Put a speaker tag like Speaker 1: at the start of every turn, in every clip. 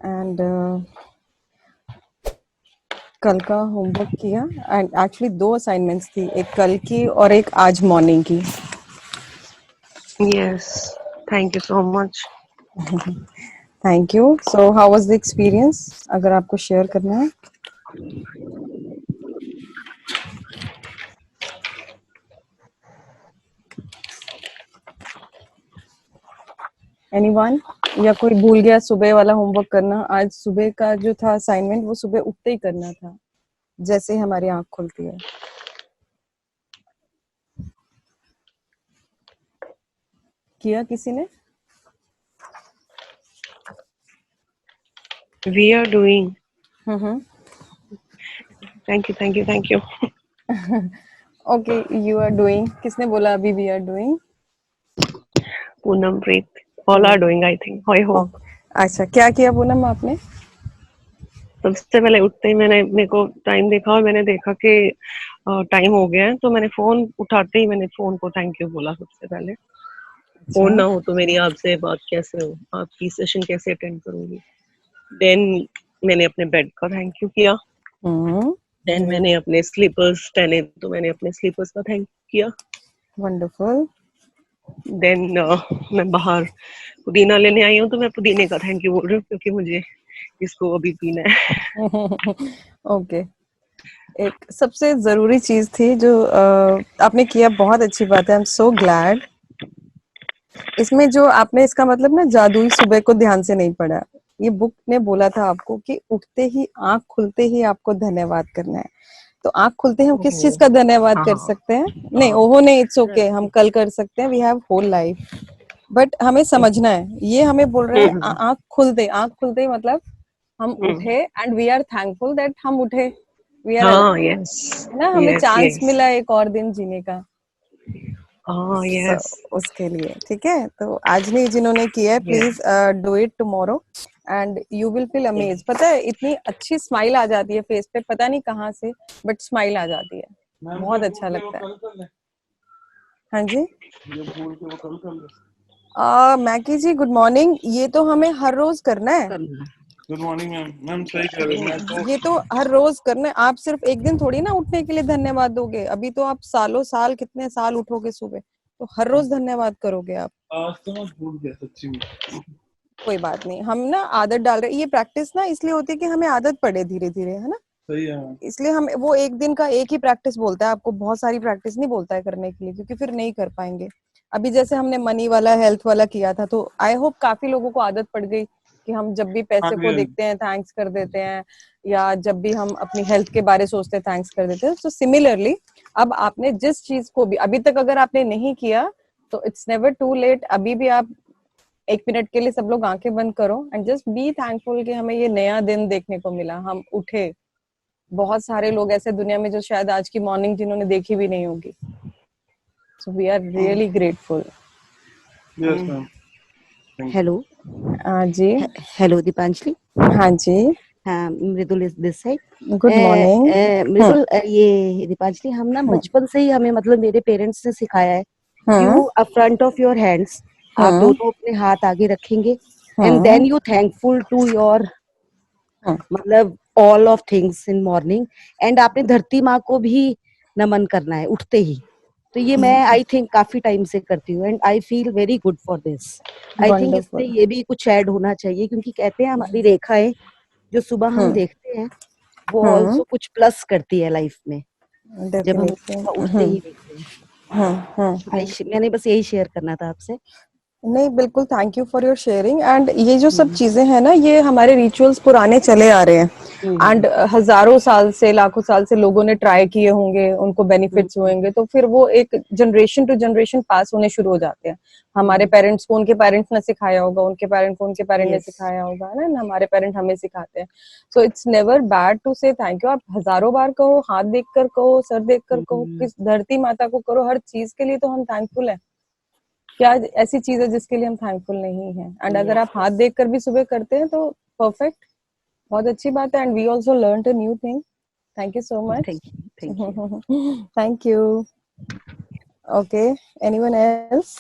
Speaker 1: And कल का homework किया एंड एक्चुअली 2 असाइनमेंट्स थी, एक कल की और एक आज मॉर्निंग की।
Speaker 2: Yes, thank you so much.
Speaker 1: Thank you. So how was the experience, अगर आपको शेयर करना है? एनीवन? या कोई भूल गया सुबह वाला होमवर्क करना? आज सुबह का जो था असाइनमेंट वो सुबह उठते ही करना था, जैसे ही हमारी आंख खुलती है। किया किसी ने?
Speaker 2: We are doing.
Speaker 1: Hmm.
Speaker 2: Thank you.
Speaker 1: Okay, you are doing. किसने बोला अभी we are doing?
Speaker 2: Poonam Preet. All are doing, I think. I hope.
Speaker 1: अच्छा, क्या किया पूनम आपने?
Speaker 2: सबसे पहले उठते ही मेरे को टाइम देखा और मैंने देखा कि टाइम हो गया है, तो मैंने फोन उठाते ही मैंने फोन को थैंक यू बोला सबसे पहले। फोन
Speaker 1: अच्छा।
Speaker 2: ना हो तो मेरी आपसे बात कैसे हो, आपकी सेशन कैसे अटेंड करूंगी। देन मैंने अपने बेड का थैंक यू किया। देन मैंने अपने स्लीपर्स पहने तो मैंने अपने स्लीपर्स का थैंक किया।
Speaker 1: वंडरफुल।
Speaker 2: देन मैं बाहर पुदीना लेने आई हूँ तो मैं पुदीने का थैंक यू बोल रही हूँ क्योंकि मुझे इसको अभी पीना है।
Speaker 1: ओके। एक सबसे जरूरी चीज थी जो आपने किया, बहुत अच्छी बात है, आई एम सो ग्लैड। इसमें जो आपने, इसका मतलब ना जादुई सुबह को ध्यान से नहीं पढ़ा। ये बुक ने बोला था आपको कि उठते ही, आंख खुलते ही आपको धन्यवाद करना है। तो आंख खुलते ही हम किस चीज का धन्यवाद कर
Speaker 2: हाँ
Speaker 1: सकते हैं? नहीं, ओहो नहीं, इट्स ओके, हम कल कर सकते हैं, we have whole life. But हमें समझना है, ये हमें बोल रहे हैं आंख खुलते ही मतलब हम उठे and we are thankful that हम उठे, वी आर,
Speaker 2: हाँ यस
Speaker 1: है ना, हमें
Speaker 2: यस
Speaker 1: चांस
Speaker 2: यस
Speaker 1: मिला एक और दिन जीने का।
Speaker 2: हाँ
Speaker 1: So,
Speaker 2: यस
Speaker 1: उसके लिए ठीक है। तो आज नहीं जिन्होंने किया है, please
Speaker 2: yes
Speaker 1: do it tomorrow and you will feel amaze. पता है, इतनी अच्छी स्माइल आ जाती है फेस पे, पता नहीं कहाँ से, बट स्माइल आ जाती है, बहुत अच्छा लगता है। हाँ जी। मैकी जी गुड मॉर्निंग। ये तो हमें हर रोज करना है।
Speaker 3: Good morning ma'am. मैम सही कह रहे हैं, मैं तो
Speaker 1: ये तो हर रोज करना है। आप सिर्फ एक दिन थोड़ी ना उठने के लिए धन्यवाद दोगे, अभी तो आप सालों साल, कितने साल उठोगे सुबह, तो हर रोज धन्यवाद करोगे आप।
Speaker 3: आज तो मैं भूल गया सच्ची में।
Speaker 1: कोई बात नहीं, हम ना आदत डाल रहे, ये प्रैक्टिस ना इसलिए होती है कि हमें आदत पड़े धीरे धीरे, है ना।
Speaker 3: सही है मैम।
Speaker 1: इसलिए हम, वो एक दिन का एक ही प्रैक्टिस बोलता है आपको, बहुत सारी प्रैक्टिस नहीं बोलता है करने के लिए, क्योंकि फिर नहीं कर पाएंगे। अभी जैसे हमने मनी वाला, हेल्थ वाला किया था, तो आई होप काफी लोगों को आदत पड़ गई कि हम जब भी
Speaker 3: हाँ
Speaker 1: पैसे
Speaker 3: जी
Speaker 1: को
Speaker 3: हाँ जी।
Speaker 1: देखते हैं थैंक्स कर देते हैं, या जब भी हम अपनी हेल्थ के बारे सोचते हैं थैंक्स कर देते हैं। तो सिमिलरली अब आपने जिस चीज को भी अभी तक अगर आपने नहीं किया, तो इट्स नेवर टू लेट। अभी भी आप 1 मिनट के लिए सब लोग आंखें बंद करो एंड जस्ट बी थैंकफुल कि हमें ये नया दिन देखने को मिला, हम उठे। बहुत सारे लोग ऐसे दुनिया में जो शायद आज की मॉर्निंग जिन्होंने देखी भी नहीं होगी। So we are really grateful.
Speaker 3: Yes ma'am, thank you.
Speaker 4: Hello
Speaker 1: जी।
Speaker 4: हेलो दीपांजलि।
Speaker 1: हाँ जी।
Speaker 4: हाँ, Mridul is this side.
Speaker 1: Good morning.
Speaker 4: Mridul, ये दीपांजलि, हम ना बचपन से ही, हमें मतलब मेरे पेरेंट्स ने सिखाया है, you up front of your hands, आप दोनों अपने हाथ आगे रखेंगे and then you thankful to your, मतलब all of things in morning, and आपने धरती माँ को भी नमन करना है उठते ही। तो ये मैं आई थिंक काफी टाइम से करती हूँ and I feel very good for this. I think इसमें
Speaker 1: वंडरफुल।
Speaker 4: ये भी कुछ ऐड होना चाहिए, क्योंकि कहते हैं हमारी रेखाएं जो सुबह हम देखते हैं वो ऑल्सो कुछ प्लस करती है लाइफ में, जब हम सुबह उठते ही देखते हैं। मैंने बस यही शेयर करना था आपसे।
Speaker 1: नहीं, बिल्कुल, thank you for your sharing. And ये जो सब चीजें हैं ना, ये हमारे रिचुअल्स पुराने चले आ रहे हैं एंड हजारों साल से, लाखों साल से लोगों ने ट्राई किए होंगे, उनको बेनिफिट्स होंगे, तो फिर वो एक जनरेशन टू जनरेशन पास होने शुरू हो जाते हैं। हमारे पेरेंट्स को उनके पेरेंट्स ने सिखाया होगा, उनके पेरेंट को उनके पेरेंट ने सिखाया होगा, है ना, हमारे पेरेंट हमें सिखाते हैं। So it's never bad to say thank you. आप हजारों बार कहो, हाथ देख कर कहो, सर देख कर कहो, किस धरती माता को करो, हर चीज के लिए तो हम थैंकफुल है। क्या ऐसी चीज है जिसके लिए हम थैंकफुल नहीं है? एंड अगर आप हाथ देखकर भी सुबह करते हैं तो परफेक्ट, बहुत अच्छी बात है। And we also learned a new thing. Thank you so much.
Speaker 4: Thank you.
Speaker 1: Thank you. Okay, anyone else?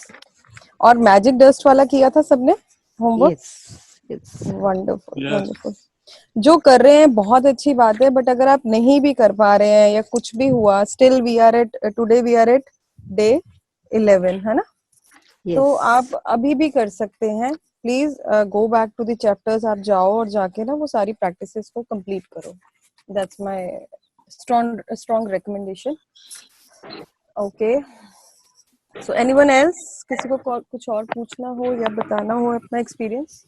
Speaker 1: और मैजिक डस्ट वाला किया था सबने homework?
Speaker 4: Yes
Speaker 1: wonderful
Speaker 3: Yes.
Speaker 1: Wonderful. जो कर रहे हैं बहुत अच्छी बात है, बट अगर आप नहीं भी कर पा रहे हैं या कुछ भी हुआ, still we are at today, we are at day 11, है ना? तो
Speaker 4: Yes.
Speaker 1: आप अभी भी कर सकते हैं। Please go back to the chapters, आप जाओ और जाके ना वो सारी प्रैक्टिसेस को कंप्लीट करो। That's my strong recommendation. Okay, so anyone else, किसी को कुछ और पूछना हो या बताना हो अपना एक्सपीरियंस?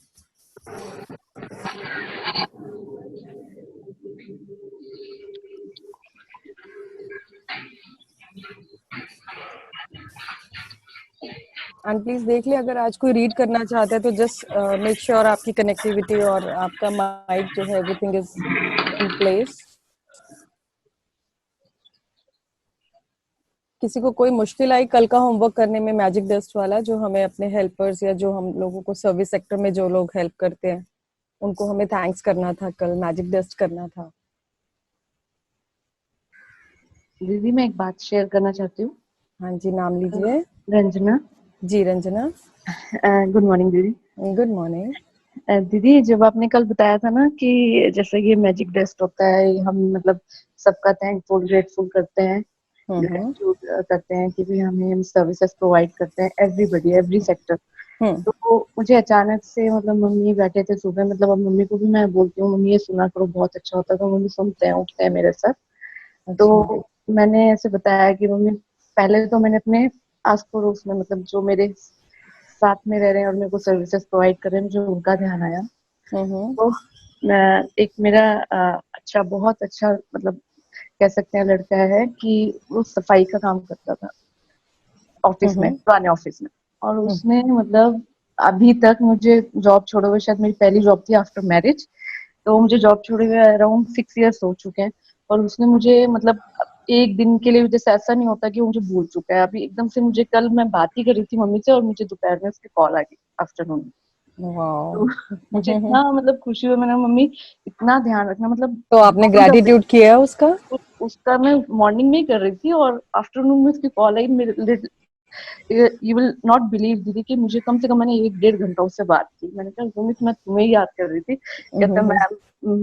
Speaker 1: एंड प्लीज देख ले, अगर आज कोई रीड करना चाहता है तो जस्ट मेक श्योर आपकी कनेक्टिविटी और आपका माइक जो है एवरीथिंग इज इन प्लेस। किसी को कोई मुश्किल आई कल का होमवर्क करने में मैजिक डस्ट वाला, जो हमें अपने हेल्पर्स या जो हम लोगों को सर्विस सेक्टर में जो लोग हेल्प करते हैं उनको हमें थैंक्स करना था, कल मैजिक डस्ट करना था।
Speaker 5: दीदी मैं एक बात शेयर करना चाहती हूँ।
Speaker 1: हाँ जी, नाम लीजिए।
Speaker 5: रंजना।
Speaker 1: जी रंजना,
Speaker 5: गुड मॉर्निंग दीदी।
Speaker 1: Good morning.
Speaker 5: दीदी जब आपने कल बताया था ना कि जैसे ये मैजिक डस्ट होता है, हम मतलब सबका थैंकफुल ग्रेटफुल करते हैं, ग्रेटिट्यूड करते हैं कि भी हमें सर्विसेज प्रोवाइड करते हैं, एवरीबडी एवरी सेक्टर। तो मुझे अचानक से मतलब मम्मी बैठे थे सुबह, मतलब अब मम्मी को भी मैं बोलती हूँ मम्मी ये सुना करो बहुत अच्छा होता है, तो मम्मी सुनते हैं उठते हैं मेरे साथ। तो मैंने ऐसे बताया कि मम्मी पहले तो मैंने अपने आस पड़ोस में मतलब जो मेरे साथ में रह रहे हैं और मेरे को सर्विसेज प्रोवाइड कर रहे हैं, मुझे उनका ध्यान आया। तो एक मेरा अच्छा बहुत अच्छा मतलब कह सकते हैं लड़का है कि वो सफाई का काम करता था ऑफिस में, पुराने ऑफिस में, और उसने मतलब अभी तक मुझे जॉब छोड़े हुए, शायद मेरी पहली जॉब थी आफ्टर मैरिज, तो मुझे जॉब छोड़े हुए अराउंड 6 इयर्स हो चुके हैं, और उसने मुझे मतलब एक दिन के लिए जैसे ऐसा नहीं होता कि वो मुझे भूल चुका है। अभी एकदम से मुझे कल मैं बात ही कर रही थी मम्मी से और मुझे दोपहर में उसकी कॉल आ गई आफ्टरनून में। तो मुझे इतना मतलब खुशी हुई, मैंने मम्मी इतना ध्यान रखना मतलब।
Speaker 1: तो आपने ग्रेटिट्यूड किया उसका?
Speaker 5: उसका मैं मॉर्निंग में ही कर रही थी और आफ्टरनून में उसकी कॉल आई। मेरे यू विल नॉट बिलीव दीदी कि मुझे कम से कम मैंने 1-1.5 घंटा उससे बात की। मैंने कहा मम्मी मैं तुम्हें याद कर रही थी। कहता मैम,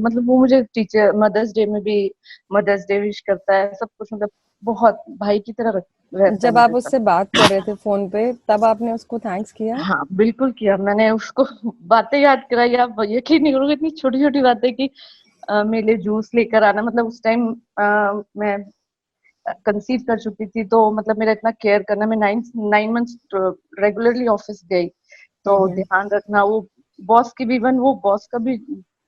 Speaker 5: मतलब वो मुझे टीचर मदर्स डे में भी मदर्स डे विश करता है, सब कुछ मतलब बहुत भाई की तरह रहता है।
Speaker 1: जब आप उससे बात कर रहे थे फोन पे तब आपने उसको थैंक्स किया?
Speaker 5: हाँ बिल्कुल किया, मैंने उसको बातें याद कराई। आप यकीन नहीं करोगे इतनी छोटी छोटी बातें कि मेरे लिए जूस लेकर आना, मतलब उस टाइम मैं कंसीव कर चुकी थी, तो मतलब मेरा इतना केयर करना, मैं 9 मंथ्स रेगुलरली ऑफिस गई, तो ध्यान रखना। वो बॉस की भी, इवन वो बॉस का भी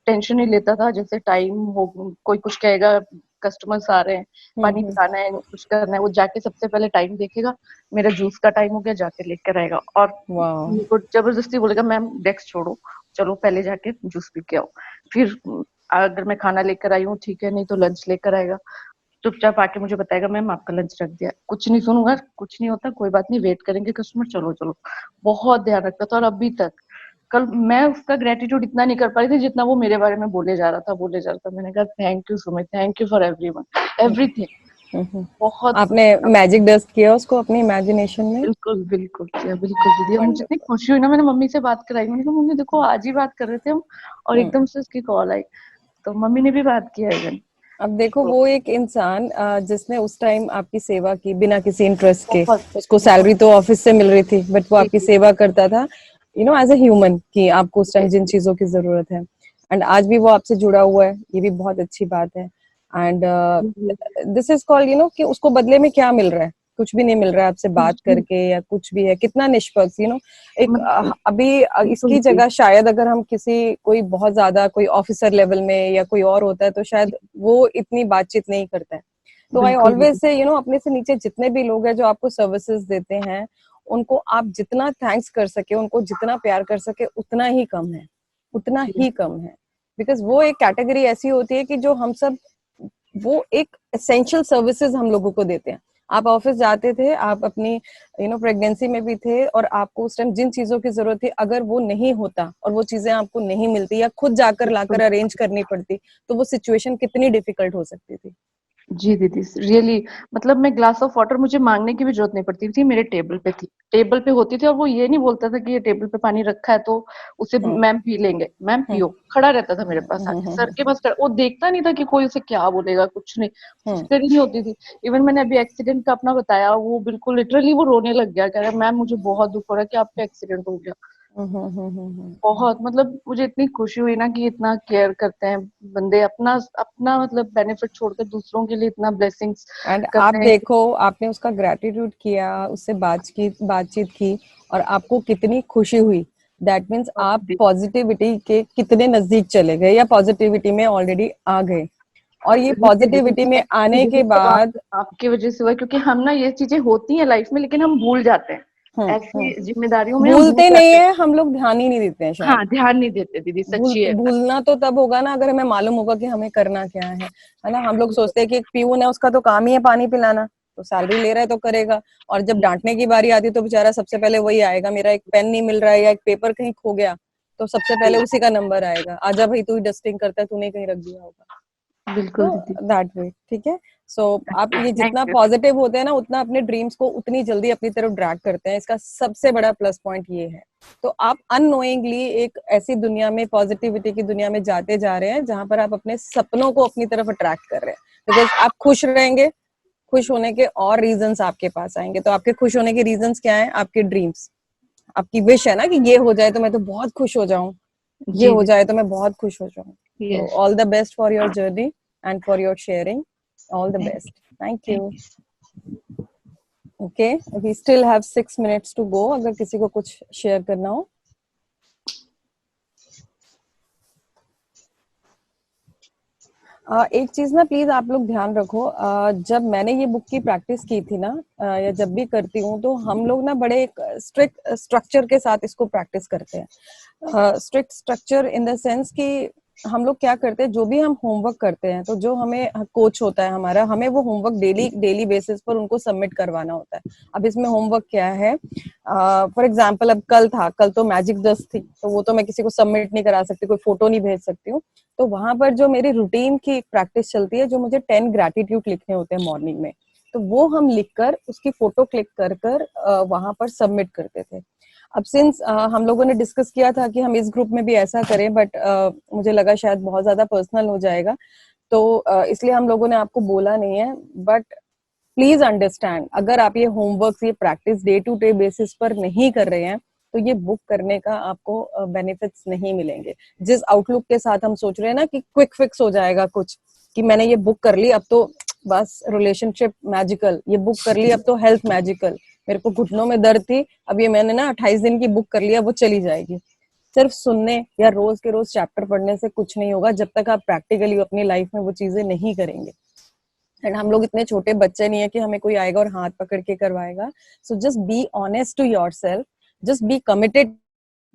Speaker 5: टेंशन नहीं लेता था, जैसे टाइम हो कोई कुछ कहेगा, कस्टमर्स आ रहे हैं, पानी पिलाना है, कुछ करना है, वो जाके सबसे पहले टाइम देखेगा, मेरा जूस का टाइम हो गया, जाके लेकर आएगा, और मेरे को जबरदस्ती बोलेगा मैम डेस्क छोड़ो, चलो पहले जाके जूस पी के आओ, फिर अगर मैं खाना लेकर आई हूँ ठीक है, नहीं तो लंच लेकर आएगा, चुपचाप आके मुझे बताएगा मैम आपका लंच रख दिया। कुछ नहीं सुनूंगा, कुछ नहीं होता, कोई बात नहीं, वेट करेंगे कस्टमर, चलो चलो। बहुत ध्यान रखता था, और अभी तक। कल मैं उसका ग्रेटिट्यूड इतना नहीं कर पाई थी जितना वो मेरे बारे में बोले जा रहा था। मैंने कहा thank you Sumit, thank you for everyone everything. बहुत
Speaker 1: आपने मैजिक डस्ट किया उसको अपनी इमेजिनेशन में?
Speaker 5: बिल्कुल बिल्कुल किया, बिल्कुल दीदी। मुझे इतनी खुशी हुई ना, मैंने मम्मी से बात कराई, मैंने कहा मम्मी देखो आज ही बात कर रहे थे हम और एकदम से उसकी कॉल आई, तो मम्मी ने भी बात किया इवन।
Speaker 1: अब देखो वो एक इंसान जिसने उस टाइम आपकी सेवा की बिना किसी इंटरेस्ट के, उसको सैलरी तो ऑफिस से मिल रही थी बट वो आपकी सेवा करता था, you know, as a human, कि आपको उस टाइम जिन चीजों की जरूरत है, एंड आज भी वो आपसे जुड़ा हुआ है, ये भी बहुत अच्छी बात है। And this is called, you know, कि उसको बदले में क्या मिल रहा है? कुछ भी नहीं मिल रहा है आपसे बात करके, या कुछ भी है, कितना निष्पक्ष, यू नो। एक अभी इसकी जगह शायद अगर हम किसी कोई बहुत ज्यादा कोई ऑफिसर लेवल में या कोई और होता है तो शायद वो इतनी बातचीत नहीं करता है। तो I always say, you know, अपने से नीचे जितने भी लोग हैं जो आपको सर्विसेज देते हैं, उनको आप जितना थैंक्स कर सके, उनको जितना प्यार कर सके, उतना ही कम है, उतना ही कम है। बिकॉज वो एक कैटेगरी ऐसी होती है कि जो हम सब, वो एक एसेंशियल सर्विसेज हम लोगों को देते हैं। आप ऑफिस जाते थे, आप अपनी, यू नो, प्रेगनेंसी में भी थे, और आपको उस टाइम जिन चीजों की जरूरत थी, अगर वो नहीं होता और वो चीजें आपको नहीं मिलती या खुद जाकर लाकर अरेंज करनी पड़ती, तो वो सिचुएशन कितनी डिफिकल्ट हो सकती थी।
Speaker 5: जी दीदी, रियली मतलब मैं ग्लास ऑफ वाटर मुझे मांगने की भी जरूरत नहीं पड़ती थी, मेरे टेबल पे थी, टेबल पे होती थी, और वो ये नहीं बोलता था कि ये टेबल पे पानी रखा है तो उसे मैम पी लेंगे, मैम पियो, खड़ा रहता था मेरे पास आके, सर के पास खड़ा, वो देखता नहीं था कि कोई उसे क्या बोलेगा, कुछ नहीं, फिक्र ही नहीं होती थी। इवन मैंने अभी एक्सीडेंट का अपना बताया, वो बिल्कुल लिटरली वो रोने लग गया, कह रहा मैम मुझे बहुत दुख हो रहा है कि आपका एक्सीडेंट हो गया। बहुत मतलब मुझे इतनी खुशी हुई ना कि इतना केयर करते हैं बंदे, अपना अपना मतलब बेनिफिट छोड़कर दूसरों के लिए इतना ब्लेसिंग्स
Speaker 1: एंड आप
Speaker 5: करते हैं।
Speaker 1: देखो, आपने उसका ग्रेटिट्यूड किया, उससे बातचीत की और आपको कितनी खुशी हुई। दैट मीन्स आप पॉजिटिविटी के कितने नजदीक चले गए या पॉजिटिविटी में ऑलरेडी आ गए। और ये पॉजिटिविटी में आने के बाद
Speaker 5: आपकी वजह से हुआ, क्योंकि हम ना ये चीजें होती हैं लाइफ में लेकिन हम भूल जाते हैं, ऐसी जिम्मेदारियों में हम भूल
Speaker 1: भूलते नहीं
Speaker 5: जाते हैं।
Speaker 1: है, हम लोग ध्यान ही नहीं देते हैं शायद।
Speaker 5: हाँ, ध्यान नहीं देते दीदी, सच्ची है।
Speaker 1: भूलना तो तब होगा ना अगर हमें मालूम होगा कि हमें करना क्या है ना। हम लोग सोचते हैं कि एक पियून है, उसका तो काम ही है पानी पिलाना, तो सैलरी ले रहा है तो करेगा। और जब डांटने की बारी आती है तो बेचारा सबसे पहले वही आएगा, मेरा एक पेन नहीं मिल रहा है या एक पेपर कहीं खो गया, तो सबसे पहले उसी का नंबर आएगा, आजा भाई तू ही डस्टिंग करता है, तूने कहीं रख दिया होगा।
Speaker 5: बिल्कुल
Speaker 1: तो
Speaker 5: दीदी।
Speaker 1: दैट वे ठीक है। सो आप ये
Speaker 5: थैंक
Speaker 1: जितना
Speaker 5: यू।
Speaker 1: पॉजिटिव होते हैं ना, उतना अपने ड्रीम्स को उतनी जल्दी अपनी तरफ ड्रैग करते हैं, इसका सबसे बड़ा प्लस पॉइंट ये है। तो आप अननोइंगली एक ऐसी दुनिया में, पॉजिटिविटी की दुनिया में जाते जा रहे हैं जहां पर आप अपने सपनों को अपनी तरफ अट्रैक्ट कर रहे हैं। बिकॉज आप खुश रहेंगे, खुश होने के और रीजंस आपके पास आएंगे। तो आपके खुश होने के रीजंस क्या है? आपके ड्रीम्स, आपकी विश है ना कि ये हो जाए तो मैं तो बहुत खुश हो जाऊं, ये
Speaker 5: जी
Speaker 1: हो
Speaker 5: दीदी।
Speaker 1: जाए तो मैं बहुत खुश हो जाऊं। तो
Speaker 5: yes.
Speaker 1: All the best for your journey and for your sharing, all the best. Thank you. Okay, we still have 6 minutes to go, अगर किसी को कुछ शेयर करना हो। एक चीज ना प्लीज आप लोग ध्यान रखो, जब मैंने ये बुक की प्रैक्टिस की थी ना, या जब भी करती हूँ, तो हम लोग ना बड़े एक स्ट्रिक्ट स्ट्रक्चर के साथ इसको प्रैक्टिस करते हैं। Strict structure in the sense कि हम लोग क्या करते हैं, जो भी हम होमवर्क करते हैं, तो जो हमें कोच होता है हमारा, हमें वो होमवर्क डेली बेसिस पर उनको सबमिट करवाना होता है। अब इसमें होमवर्क क्या है, फॉर एग्जाम्पल अब कल तो मैजिक डस्ट थी, तो वो तो मैं किसी को सबमिट नहीं करा सकती, कोई फोटो नहीं भेज सकती हूँ। तो वहां पर जो मेरी रूटीन की प्रैक्टिस चलती है, जो मुझे 10 ग्रेटिट्यूड लिखने होते हैं मॉर्निंग में, तो वो हम लिखकर उसकी फोटो क्लिक कर कर वहां पर सबमिट करते थे। अब सिंस हम लोगों ने डिस्कस किया था कि हम इस ग्रुप में भी ऐसा करें, बट मुझे लगा शायद बहुत ज्यादा पर्सनल हो जाएगा, तो इसलिए हम लोगों ने आपको बोला नहीं है। बट प्लीज अंडरस्टैंड, अगर आप ये होमवर्क, ये practice day to day basis पर नहीं कर रहे हैं, तो ये बुक करने का आपको बेनिफिट्स नहीं मिलेंगे। जिस आउटलुक के साथ हम सोच रहे हैं ना कि क्विक फिक्स हो जाएगा कुछ, कि मैंने ये बुक कर ली अब तो बस रिलेशनशिप मैजिकल, ये बुक कर ली अब तो हेल्थ मैजिकल, मेरे को घुटनों में दर्द थी, अब ये मैंने ना 28 दिन की बुक कर लिया, वो चली जाएगी। सिर्फ सुनने या रोज के रोज चैप्टर पढ़ने से कुछ नहीं होगा, जब तक आप प्रैक्टिकली अपनी लाइफ में वो चीजें नहीं करेंगे। एंड हम लोग इतने छोटे बच्चे नहीं है कि हमें कोई आएगा और हाथ पकड़ के करवाएगा। So just be honest to yourself, just be committed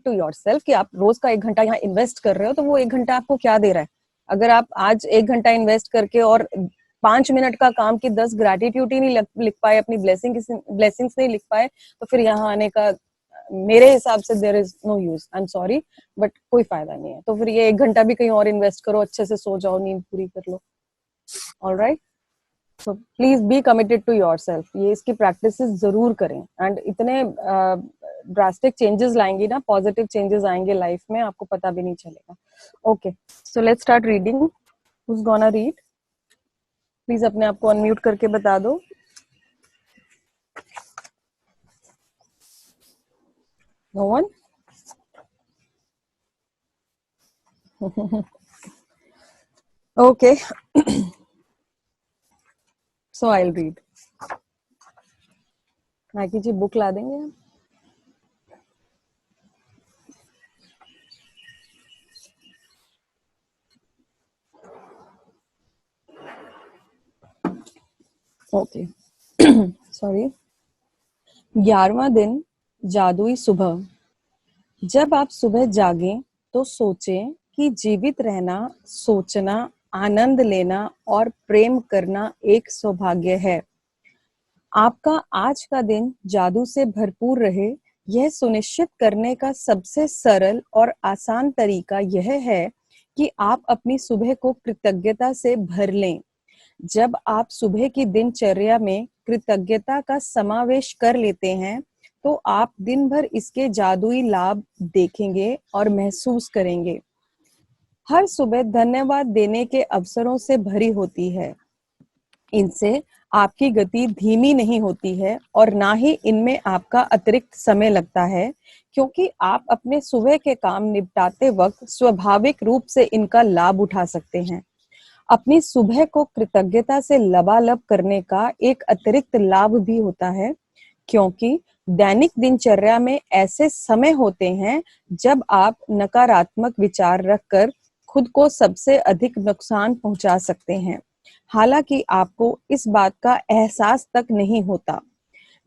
Speaker 1: to yourself कि आप रोज का 1 घंटा यहाँ इन्वेस्ट कर रहे हो, तो वो 1 घंटा आपको क्या दे रहा है। अगर आप आज 1 घंटा इन्वेस्ट करके और 5 मिनट का काम की 10 ग्रेटिट्यूड ही नहीं लिख पाए, अपनी ब्लेसिंग्स नहीं लिख पाए, तो फिर यहाँ आने का मेरे हिसाब से there is no use. I am sorry, but कोई फायदा नहीं है। तो फिर ये 1 घंटा भी कहीं और इन्वेस्ट करो, अच्छे से सो जाओ, नींद पूरी कर लो। Alright, so please be committed to yourself, ये इसकी प्रैक्टिस जरूर करें। एंड इतने ड्रास्टिक चेंजेस लाएंगी ना, पॉजिटिव चेंजेस आएंगे लाइफ में, आपको पता भी नहीं चलेगा। Okay, so let's start reading. Who is gonna read? Please अपने आप को अनम्यूट करके बता दो। No one? Okay, so I will read. Maiki ji book ला देंगे आप? Okay, sorry. 11वां दिन, जादुई सुबह। जब आप सुबह जागें तो सोचें कि जीवित रहना, सोचना, आनंद लेना और प्रेम करना एक सौभाग्य है। आपका आज का दिन जादू से भरपूर रहे, यह सुनिश्चित करने का सबसे सरल और आसान तरीका यह है कि आप अपनी सुबह को कृतज्ञता से भर लें। जब आप सुबह की दिनचर्या में कृतज्ञता का समावेश कर लेते हैं तो आप दिन भर इसके जादुई लाभ देखेंगे और महसूस करेंगे। हर सुबह धन्यवाद देने के अवसरों से भरी होती है। इनसे आपकी गति धीमी नहीं होती है और ना ही इनमें आपका अतिरिक्त समय लगता है, क्योंकि आप अपने सुबह के काम निपटाते वक्त स्वाभाविक रूप से इनका लाभ उठा सकते हैं। अपनी सुबह को कृतज्ञता से लबालब करने का एक अतिरिक्त लाभ भी होता है, क्योंकि दैनिक दिनचर्या में ऐसे समय होते हैं जब आप नकारात्मक विचार रखकर खुद को सबसे अधिक नुकसान पहुंचा सकते हैं, हालांकि आपको इस बात का एहसास तक नहीं होता।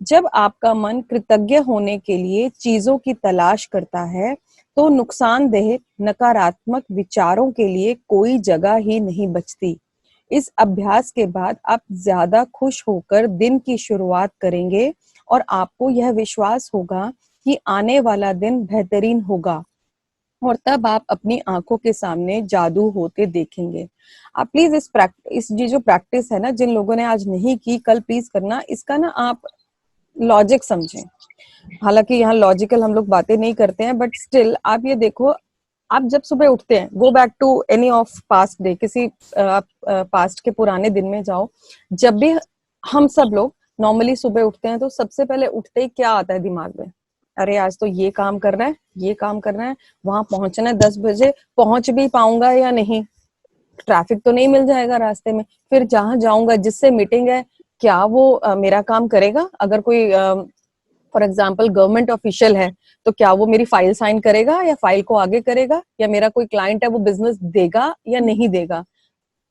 Speaker 1: जब आपका मन कृतज्ञ होने के लिए चीजों की तलाश करता है तो नुकसानदेह नकारात्मक विचारों के लिए कोई जगह ही नहीं बचती। इस अभ्यास के बाद आप ज्यादा खुश होकर दिन की शुरुआत करेंगे और आपको यह विश्वास होगा कि आने वाला दिन बेहतरीन होगा, और तब आप अपनी आंखों के सामने जादू होते देखेंगे। आप प्लीज इस जो प्रैक्टिस है ना, जिन लोगों ने आज नहीं की, कल प्लीज करना। इसका ना आप लॉजिक समझें। हालांकि यहाँ लॉजिकल हम लोग बातें नहीं करते हैं, बट स्टिल आप ये देखो, आप जब सुबह उठते हैं, go back to any of past day, किसी आप पास्ट के पुराने दिन में जाओ। जब भी हम सब लोग नॉर्मली सुबह उठते हैं तो सबसे पहले उठते ही क्या आता है दिमाग में? अरे आज तो ये काम करना है, ये काम करना है, वहां पहुंचना है 10 बजे, पहुंच भी पाऊंगा या नहीं, ट्रैफिक तो नहीं मिल जाएगा रास्ते में, फिर जहां जाऊंगा जिससे मीटिंग है क्या वो मेरा काम करेगा? अगर कोई फॉर एग्जाम्पल गवर्नमेंट ऑफिशियल है तो क्या वो मेरी फाइल साइन करेगा या फाइल को आगे करेगा? या मेरा कोई क्लाइंट है वो बिजनेस देगा या नहीं देगा?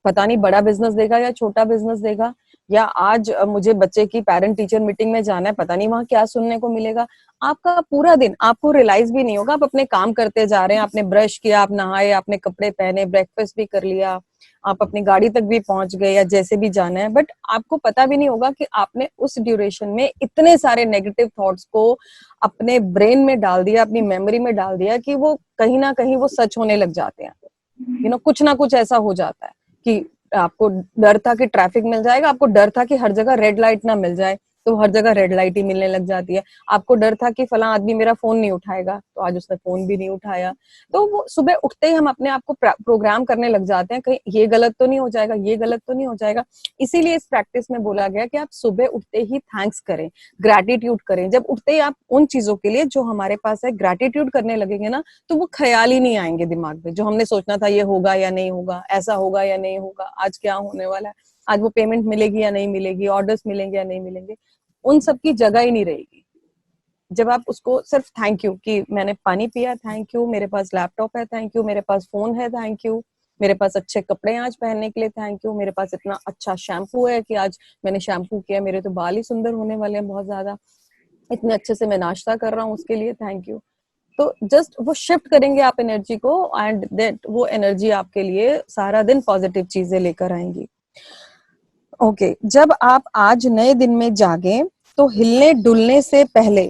Speaker 1: पता नहीं बड़ा बिजनेस देगा या छोटा बिजनेस देगा। या आज मुझे बच्चे की पेरेंट टीचर मीटिंग में जाना है, पता नहीं वहां क्या सुनने को मिलेगा। आपका पूरा दिन आपको रियलाइज भी नहीं होगा, आप अपने काम करते जा रहे हैं, आपने ब्रश किया, आप नहाए, आपने कपड़े पहने, ब्रेकफास्ट भी कर लिया, आप अपनी गाड़ी तक भी पहुंच गए या जैसे भी जाना है, बट आपको पता भी नहीं होगा कि आपने उस ड्यूरेशन में इतने सारे नेगेटिव थॉट्स को अपने ब्रेन में डाल दिया, अपनी मेमोरी में डाल दिया कि वो कहीं ना कहीं वो सच होने लग जाते हैं। कुछ ना कुछ ऐसा हो जाता है कि आपको डर था कि ट्रैफिक मिल जाएगा, आपको डर था कि हर जगह रेड लाइट ना मिल जाए तो हर जगह रेड लाइट ही मिलने लग जाती है। आपको डर था कि फला आदमी मेरा फोन नहीं उठाएगा, तो आज उसने फोन भी नहीं उठाया। तो वो सुबह उठते ही हम अपने आप को प्रोग्राम करने लग जाते हैं, कहीं ये गलत तो नहीं हो जाएगा, ये गलत तो नहीं हो जाएगा। इसीलिए इस प्रैक्टिस में बोला गया कि आप सुबह उठते ही थैंक्स करें, ग्रैटिट्यूड करें। जब उठते ही आप उन चीजों के लिए जो हमारे पास है ग्रैटिट्यूड करने लगेंगे ना, तो वो ख्याल ही नहीं आएंगे दिमाग में, जो हमने सोचना था ये होगा या नहीं होगा, ऐसा होगा या नहीं होगा, आज क्या होने वाला है, आज वो पेमेंट मिलेगी या नहीं मिलेगी, ऑर्डर्स मिलेंगे या नहीं मिलेंगे, उन सब की जगह ही नहीं रहेगी। जब आप उसको सिर्फ थैंक यू, कि मैंने पानी पिया, थैंक यू, मेरे पास लैपटॉप है, थैंक यू, मेरे पास फोन है, थैंक यू, मेरे पास अच्छे कपड़े आज पहनने के लिए, थैंक यू, मेरे पास इतना अच्छा शैम्पू है कि आज मैंने शैम्पू किया, मेरे तो बाल ही सुंदर होने वाले हैं बहुत ज्यादा, इतने अच्छे से मैं नाश्ता कर रहा हूँ, उसके लिए थैंक यू। तो जस्ट वो शिफ्ट करेंगे आप एनर्जी को, एंड दैट वो एनर्जी आपके लिए सारा दिन पॉजिटिव चीजें लेकर आएंगी। ओके, जब आप आज नए दिन में जागे तो हिलने डुलने से पहले,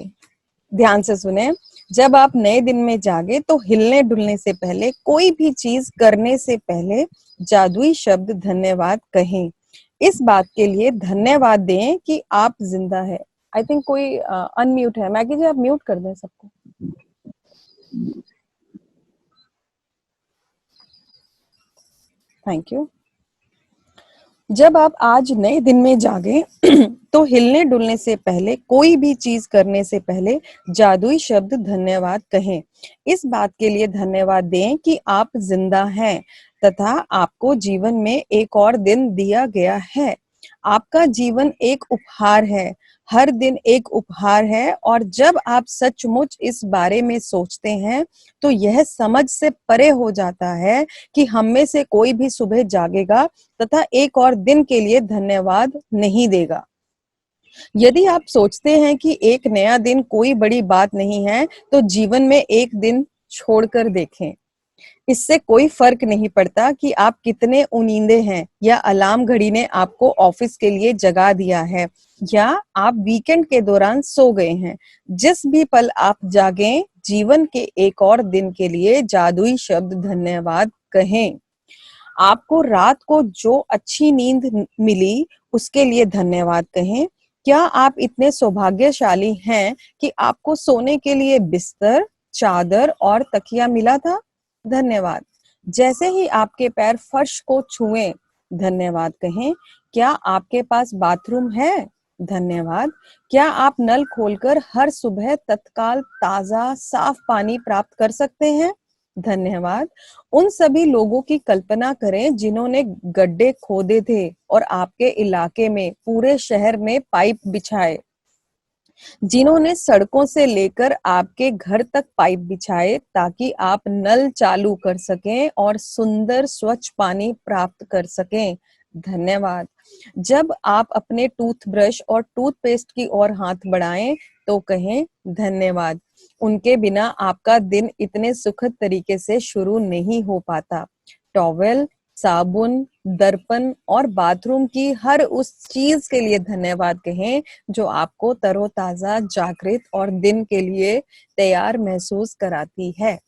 Speaker 1: ध्यान से सुने, जब आप नए दिन में जागे तो हिलने डुलने से पहले, कोई भी चीज करने से पहले जादुई शब्द धन्यवाद कहें। इस बात के लिए धन्यवाद दें कि आप जिंदा है। आई थिंक कोई अनम्यूट है, मैगी जी आप म्यूट कर दें सबको। Thank you. जब आप आज नए दिन में जागे तो हिलने डुलने से पहले, कोई भी चीज करने से पहले जादुई शब्द धन्यवाद कहें। इस बात के लिए धन्यवाद दें कि आप जिंदा हैं तथा आपको जीवन में एक और दिन दिया गया है। आपका जीवन एक उपहार है, हर दिन एक उपहार है, और जब आप सचमुच इस बारे में सोचते हैं तो यह समझ से परे हो जाता है कि हम में से कोई भी सुबह जागेगा तथा एक और दिन के लिए धन्यवाद नहीं देगा। यदि आप सोचते हैं कि एक नया दिन कोई बड़ी बात नहीं है, तो जीवन में एक दिन छोड़कर देखें। इससे कोई फर्क नहीं पड़ता कि आप कितने उनींदे हैं, या अलार्म घड़ी ने आपको ऑफिस के लिए जगा दिया है, या आप वीकेंड के दौरान सो गए हैं। जिस भी पल आप जागें, जीवन के एक और दिन के लिए जादुई शब्द धन्यवाद कहें। आपको रात को जो अच्छी नींद मिली उसके लिए धन्यवाद कहें। क्या आप इतने सौभाग्यशाली हैं कि आपको सोने के लिए बिस्तर, चादर और तकिया मिला था? धन्यवाद। जैसे ही आपके पैर फर्श को छुएं, धन्यवाद कहें। क्या आपके पास बाथरूम है? धन्यवाद। क्या आप नल खोलकर हर सुबह तत्काल ताजा साफ पानी प्राप्त कर सकते हैं? धन्यवाद। उन सभी लोगों की कल्पना करें जिन्होंने गड्ढे खोदे थे और आपके इलाके में, पूरे शहर में पाइप बिछाए, जिन्होंने सड़कों से लेकर आपके घर तक पाइप बिछाए ताकि आप नल चालू कर सकें और सुंदर स्वच्छ पानी प्राप्त कर सकें। धन्यवाद। जब आप अपने टूथब्रश और टूथपेस्ट की ओर हाथ बढ़ाएं तो कहें धन्यवाद। उनके बिना आपका दिन इतने सुखद तरीके से शुरू नहीं हो पाता। टॉवेल, साबुन, दर्पण और बाथरूम की हर उस चीज के लिए धन्यवाद कहें जो आपको तरोताजा, जागृत और दिन के लिए तैयार महसूस कराती है।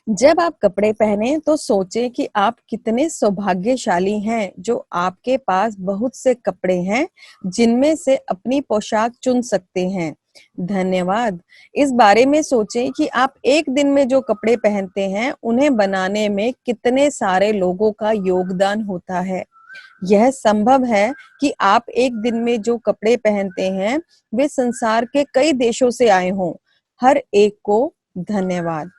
Speaker 1: जब आप कपड़े पहने तो सोचें कि आप कितने सौभाग्यशाली हैं जो आपके पास बहुत से कपड़े हैं जिनमें से अपनी पोशाक चुन सकते हैं। धन्यवाद। इस बारे में सोचें कि आप एक दिन में जो कपड़े पहनते हैं उन्हें बनाने में कितने सारे लोगों का योगदान होता है। यह संभव है कि आप एक दिन में जो कपड़े पहनते हैं वे संसार के कई देशों से आए हों। हर एक को धन्यवाद।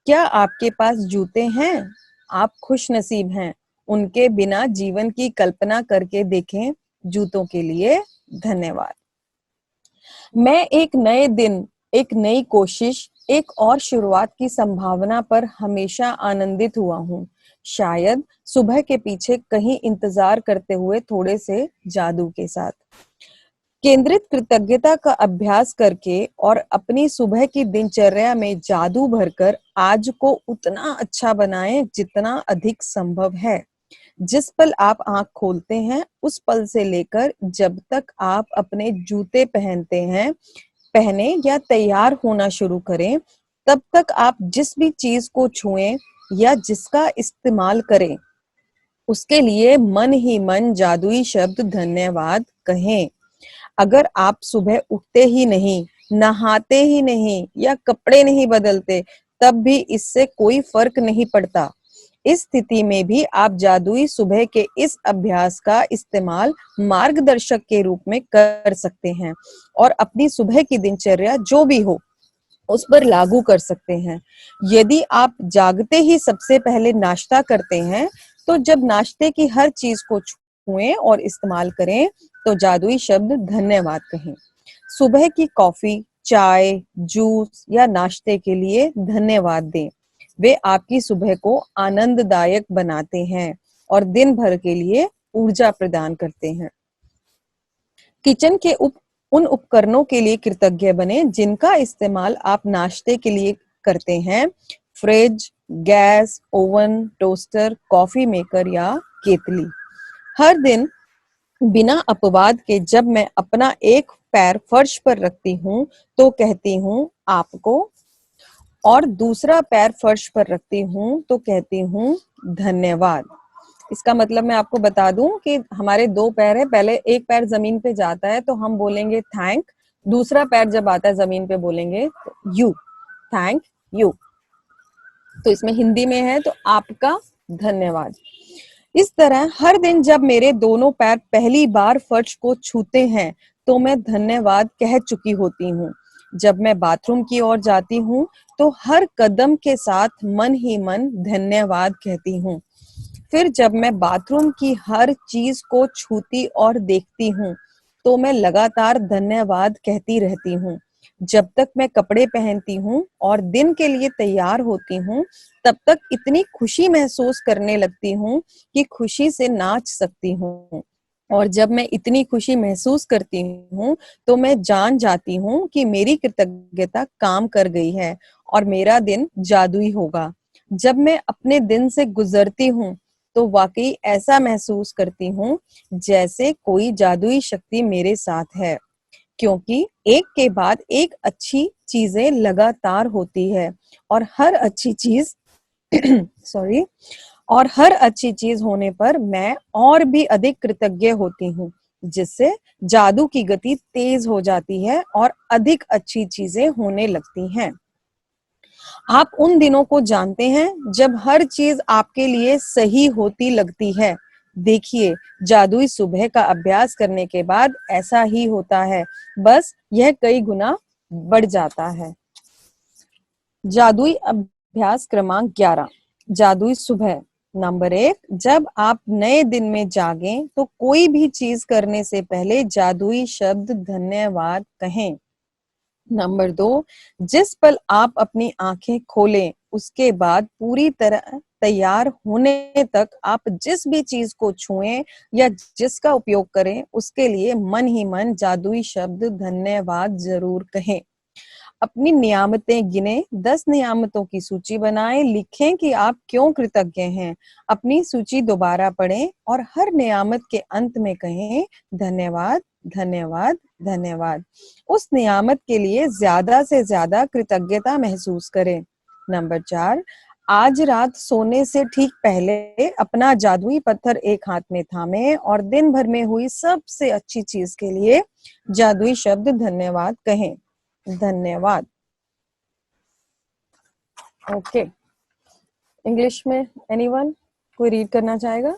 Speaker 1: क्या आपके पास जूते हैं? आप खुश नसीब हैं। उनके बिना जीवन की कल्पना करके देखें। जूतों के लिए धन्यवाद। मैं एक नए दिन, एक नई कोशिश, एक और शुरुआत की संभावना पर हमेशा आनंदित हुआ हूँ। शायद सुबह के पीछे कहीं इंतजार करते हुए थोड़े से जादू के साथ। केंद्रित कृतज्ञता का अभ्यास करके और अपनी सुबह की दिनचर्या में जादू भरकर आज को उतना अच्छा बनाएं जितना अधिक संभव है। जिस पल आप आंख खोलते हैं उस पल से लेकर जब तक आप अपने जूते पहने या तैयार होना शुरू करें, तब तक आप जिस भी चीज को छुएं या जिसका इस्तेमाल करें उसके लिए मन ही मन जादुई शब्द धन्यवाद कहें। अगर आप सुबह उठते ही नहीं, नहाते ही नहीं या कपड़े नहीं बदलते, तब भी इससे कोई फर्क नहीं पड़ता। इस स्थिति में भी आप जादुई सुबह के इस अभ्यास का इस्तेमाल मार्गदर्शक के रूप में कर सकते हैं और अपनी सुबह की दिनचर्या जो भी हो उस पर लागू कर सकते हैं। यदि आप जागते ही सबसे पहले नाश्ता करते हैं तो जब नाश्ते की हर चीज को छुएं और इस्तेमाल करें तो जादुई शब्द धन्यवाद कहें। सुबह की कॉफी, चाय, जूस या नाश्ते के लिए धन्यवाद दें। वे आपकी सुबह को आनंददायक बनाते हैं और दिन भर के लिए ऊर्जा प्रदान करते हैं। किचन के उन उपकरणों के लिए कृतज्ञ बने जिनका इस्तेमाल आप नाश्ते के लिए करते हैं। Fridge, gas, oven, toaster, coffee maker या केतली। हर दिन बिना अपवाद के जब मैं अपना एक पैर फर्श पर रखती हूँ तो कहती हूँ आपको, और दूसरा पैर फर्श पर रखती हूँ तो कहती हूँ धन्यवाद। इसका मतलब मैं आपको बता दूं कि हमारे दो पैर है, पहले एक पैर जमीन पे जाता है तो हम बोलेंगे थैंक, दूसरा पैर जब आता है जमीन पे बोलेंगे यू, थैंक यू। तो इसमें हिंदी में है तो आपका धन्यवाद। इस तरह हर दिन जब मेरे दोनों पैर पहली बार फर्श को छूते हैं तो मैं धन्यवाद कह चुकी होती हूँ। जब मैं बाथरूम की ओर जाती हूँ तो हर कदम के साथ मन ही मन धन्यवाद कहती हूँ। फिर जब मैं बाथरूम की हर चीज को छूती और देखती हूँ तो मैं लगातार धन्यवाद कहती रहती हूँ। जब तक मैं कपड़े पहनती हूँ और दिन के लिए तैयार होती हूँ तब तक इतनी खुशी महसूस करने लगती हूँ कि खुशी से नाच सकती हूँ। और जब मैं इतनी खुशी महसूस करती हूँ तो मैं जान जाती हूँ कि मेरी कृतज्ञता काम कर गई है और मेरा दिन जादुई होगा। जब मैं अपने दिन से गुजरती हूँ तो वाकई ऐसा महसूस करती हूँ जैसे कोई जादुई शक्ति मेरे साथ है, क्योंकि एक के बाद एक अच्छी चीजें लगातार होती है और हर अच्छी चीज और हर अच्छी चीज होने पर मैं और भी अधिक कृतज्ञ होती हूँ, जिससे जादू की गति तेज हो जाती है और अधिक अच्छी चीजें होने लगती हैं। आप उन दिनों को जानते हैं जब हर चीज आपके लिए सही होती लगती है। देखिए, जादुई सुबह का अभ्यास करने के बाद ऐसा ही होता है, बस यह कई गुना बढ़ जाता है। जादुई अभ्यास क्रमांक 11, जादुई सुबह। नंबर 1, जब आप नए दिन में जागें तो कोई भी चीज करने से पहले जादुई शब्द धन्यवाद कहें। नंबर 2, जिस पल आप अपनी आंखें खोलें उसके बाद पूरी तरह तैयार होने तक आप जिस भी चीज को छुएं या जिसका उपयोग करें उसके लिए मन ही मन जादुई शब्द धन्यवाद जरूर कहें। अपनी नियामतें गिने, 10 नियामतों की सूची बनाएं, लिखें कि आप क्यों कृतज्ञ हैं। अपनी सूची दोबारा पढ़ें और हर नियामत के अंत में कहें धन्यवाद, धन्यवाद, धन्यवाद। उस नियामत के लिए ज्यादा से ज्यादा कृतज्ञता महसूस करें। नंबर 4, आज रात सोने से ठीक पहले अपना जादुई पत्थर एक हाथ में थामें और दिन भर में हुई सबसे अच्छी चीज के लिए जादुई शब्द धन्यवाद कहें। धन्यवाद। ओके, इंग्लिश में एनीवन कोई रीड करना चाहेगा?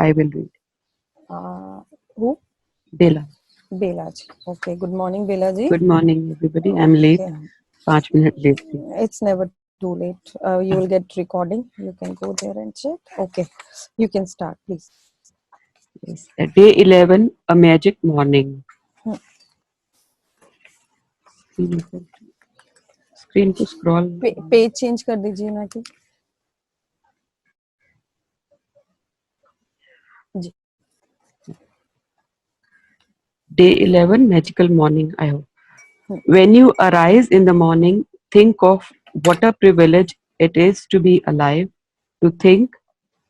Speaker 6: I will read.
Speaker 1: Who?
Speaker 6: Bella.
Speaker 1: Bella ji. Okay, good morning Bella ji.
Speaker 6: Good morning, everybody. I'm late. 5 minutes late.
Speaker 1: It's never too late. You will get recording. You can go there and check. Okay, you can start, please.
Speaker 6: Yes. Day 11, a magic morning. Screen को scroll.
Speaker 1: Page change कर दीजिए ना कि जी।
Speaker 6: Day 11, magical morning, I hope. When you arise in the morning, think of what a privilege it is to be alive, to think,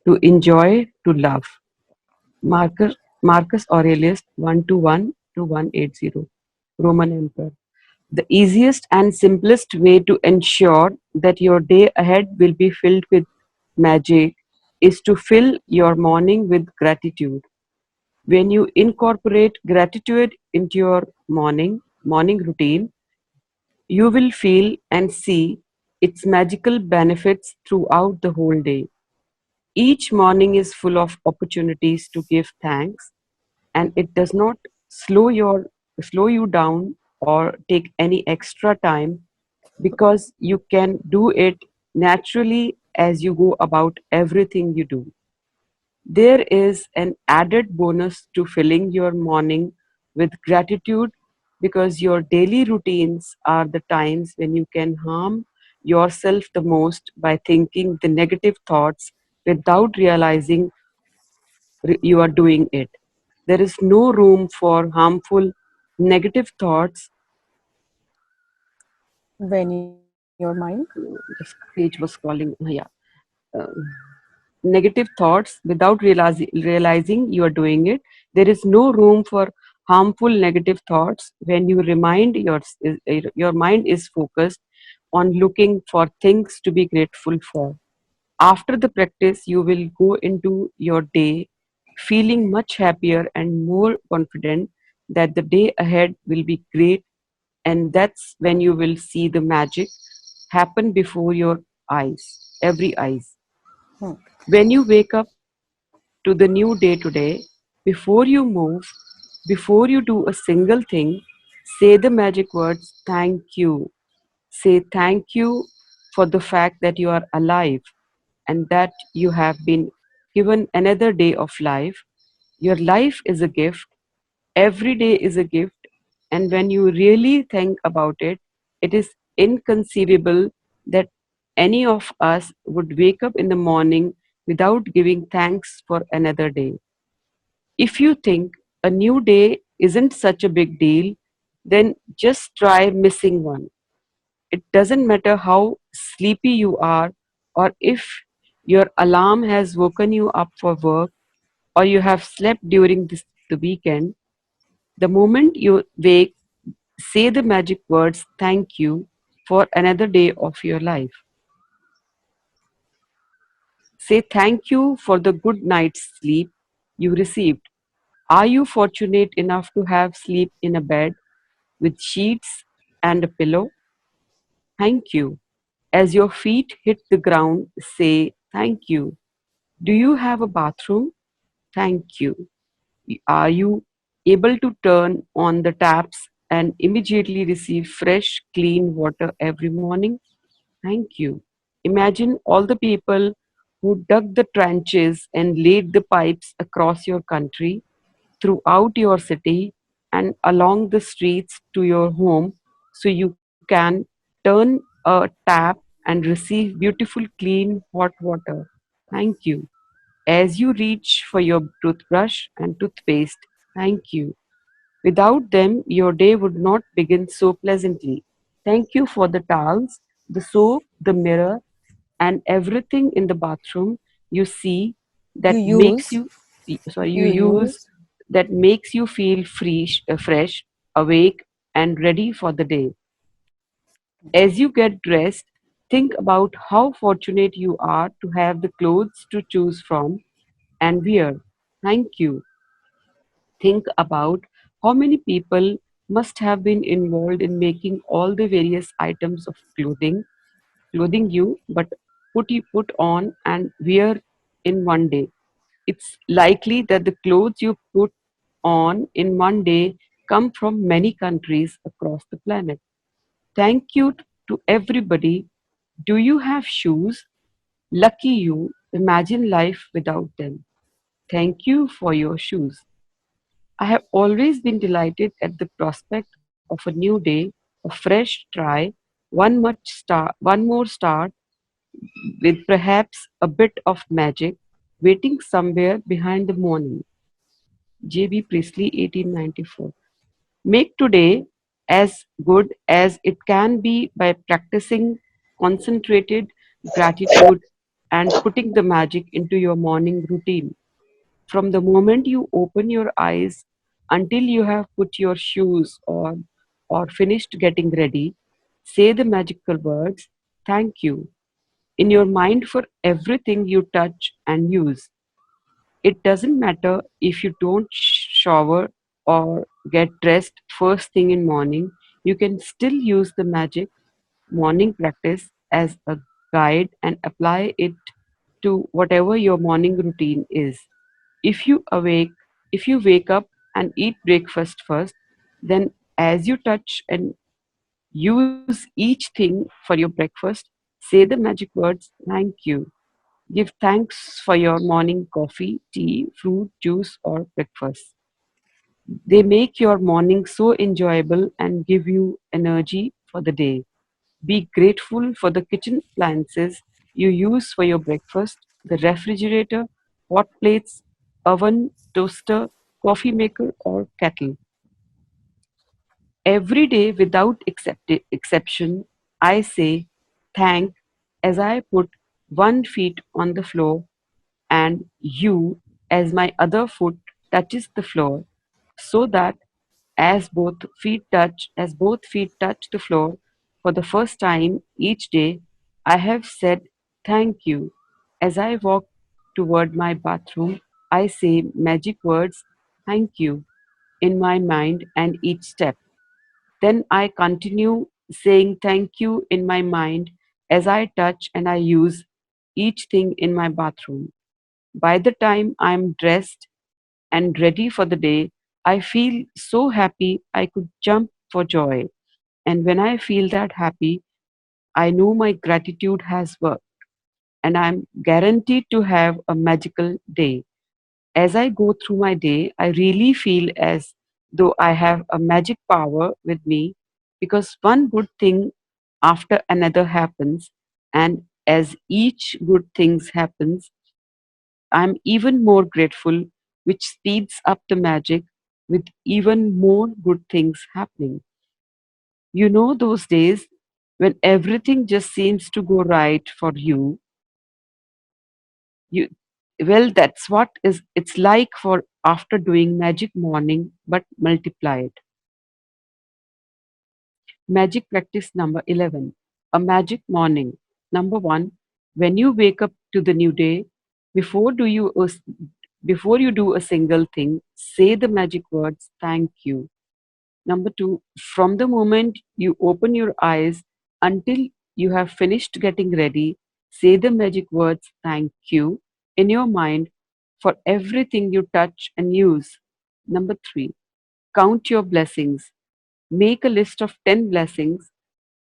Speaker 6: to enjoy, to love. Marcus Aurelius, 121 to 180, Roman Emperor. The easiest and simplest way to ensure that your day ahead will be filled with magic is to fill your morning with gratitude. When you incorporate gratitude into your morning routine, you will feel and see its magical benefits throughout the whole day. Each morning is full of opportunities to give thanks, and it does not slow you down or take any extra time, because you can do it naturally as you go about everything you do. There is an added bonus to filling your morning with gratitude, because your daily routines are the times when you can harm yourself the most by thinking the negative thoughts without realizing you are doing it. There is no room for harmful negative thoughts.
Speaker 1: When your mind.
Speaker 6: The page was scrolling. Yeah. Negative thoughts without realizing you are doing it. There is no room for harmful negative thoughts when you remind your mind is focused on looking for things to be grateful for. After the practice, you will go into your day feeling much happier and more confident that the day ahead will be great, and that's when you will see the magic happen before your every eyes. When you wake up to the new day today, before you move, before you do a single thing, say the magic words, thank you. Say thank you for the fact that you are alive and that you have been given another day of life. Your life is a gift. Every day is a gift. And when you really think about it, it is inconceivable that any of us would wake up in the morning without giving thanks for another day. If you think a new day isn't such a big deal, then just try missing one. It doesn't matter how sleepy you are, or if your alarm has woken you up for work, or you have slept during the weekend. The moment you wake, say the magic words, thank you for another day of your life. Say thank you for the good night's sleep you received. Are you fortunate enough to have sleep in a bed with sheets and a pillow? Thank you. As your feet hit the ground, say thank you. Do you have a bathroom? Thank you. Are you able to turn on the taps and immediately receive fresh, clean water every morning? Thank you. Imagine all the people who dug the trenches and laid the pipes across your country, throughout your city, and along the streets to your home so you can turn a tap and receive beautiful, clean, hot water. Thank you. As you reach for your toothbrush and toothpaste, thank you. Without them, your day would not begin so pleasantly. Thank you for the towels, the soap, the mirror, and everything in the bathroom you see
Speaker 1: You
Speaker 6: that makes
Speaker 1: use,
Speaker 6: you
Speaker 1: you
Speaker 6: use
Speaker 1: use.
Speaker 6: that makes you feel fresh, awake, and ready for the day. As you get dressed, think about how fortunate you are to have the clothes to choose from and wear. Thank you. Think about how many people must have been involved in making all the various items of clothing you but put on and wear in one day. It's likely that the clothes you put on in one day come from many countries across the planet. Thank you to everybody. Do you have shoes? Lucky you. Imagine life without them. Thank you for your shoes. I have always been delighted at the prospect of a new day, a fresh try, one more start with perhaps a bit of magic waiting somewhere behind the morning. J.B. Priestley, 1894. Make today as good as it can be by practicing concentrated gratitude and putting the magic into your morning routine. From the moment you open your eyes until you have put your shoes on or finished getting ready, say the magical words, thank you, in your mind for everything you touch and use. It doesn't matter if you don't shower or get dressed first thing in morning, you can still use the magic morning practice as a guide and apply it to whatever your morning routine is. If you awake, if you wake up and eat breakfast first, then as you touch and use each thing for your breakfast, say the magic words, thank you. Give thanks for your morning coffee, tea, fruit, juice, or breakfast. They make your morning so enjoyable and give you energy for the day. Be grateful for the kitchen appliances you use for your breakfast, the refrigerator, hot plates, oven, toaster, coffee maker, or kettle. Every day, without exception, I say thank as I put one feet on the floor and you as my other foot touches the floor so that as both feet touch the floor for the first time each day, I have said thank you. As I walk toward my bathroom, I say magic words thank you in my mind and each step. Then I continue saying thank you in my mind as I touch and I use each thing in my bathroom. By the time I'm dressed and ready for the day, I feel so happy I could jump for joy. And when I feel that happy, I know my gratitude has worked and I'm guaranteed to have a magical day. As I go through my day, I really feel as though I have a magic power with me because one good thing after another happens, and as each good things happens, I'm even more grateful, which speeds up the magic with even more good things happening. You know those days when everything just seems to go right for you well, that's what is it's like for after doing magic morning but multiplied. Magic practice number 11. A magic morning. Number 1. When you wake up to the new day, Before do you before you do a single thing, say the magic words thank you. Number 2, from the moment you open your eyes until you have finished getting ready, say the magic words thank you in your mind for everything you touch and use. Number 3, count your blessings. Make a list of 10 blessings.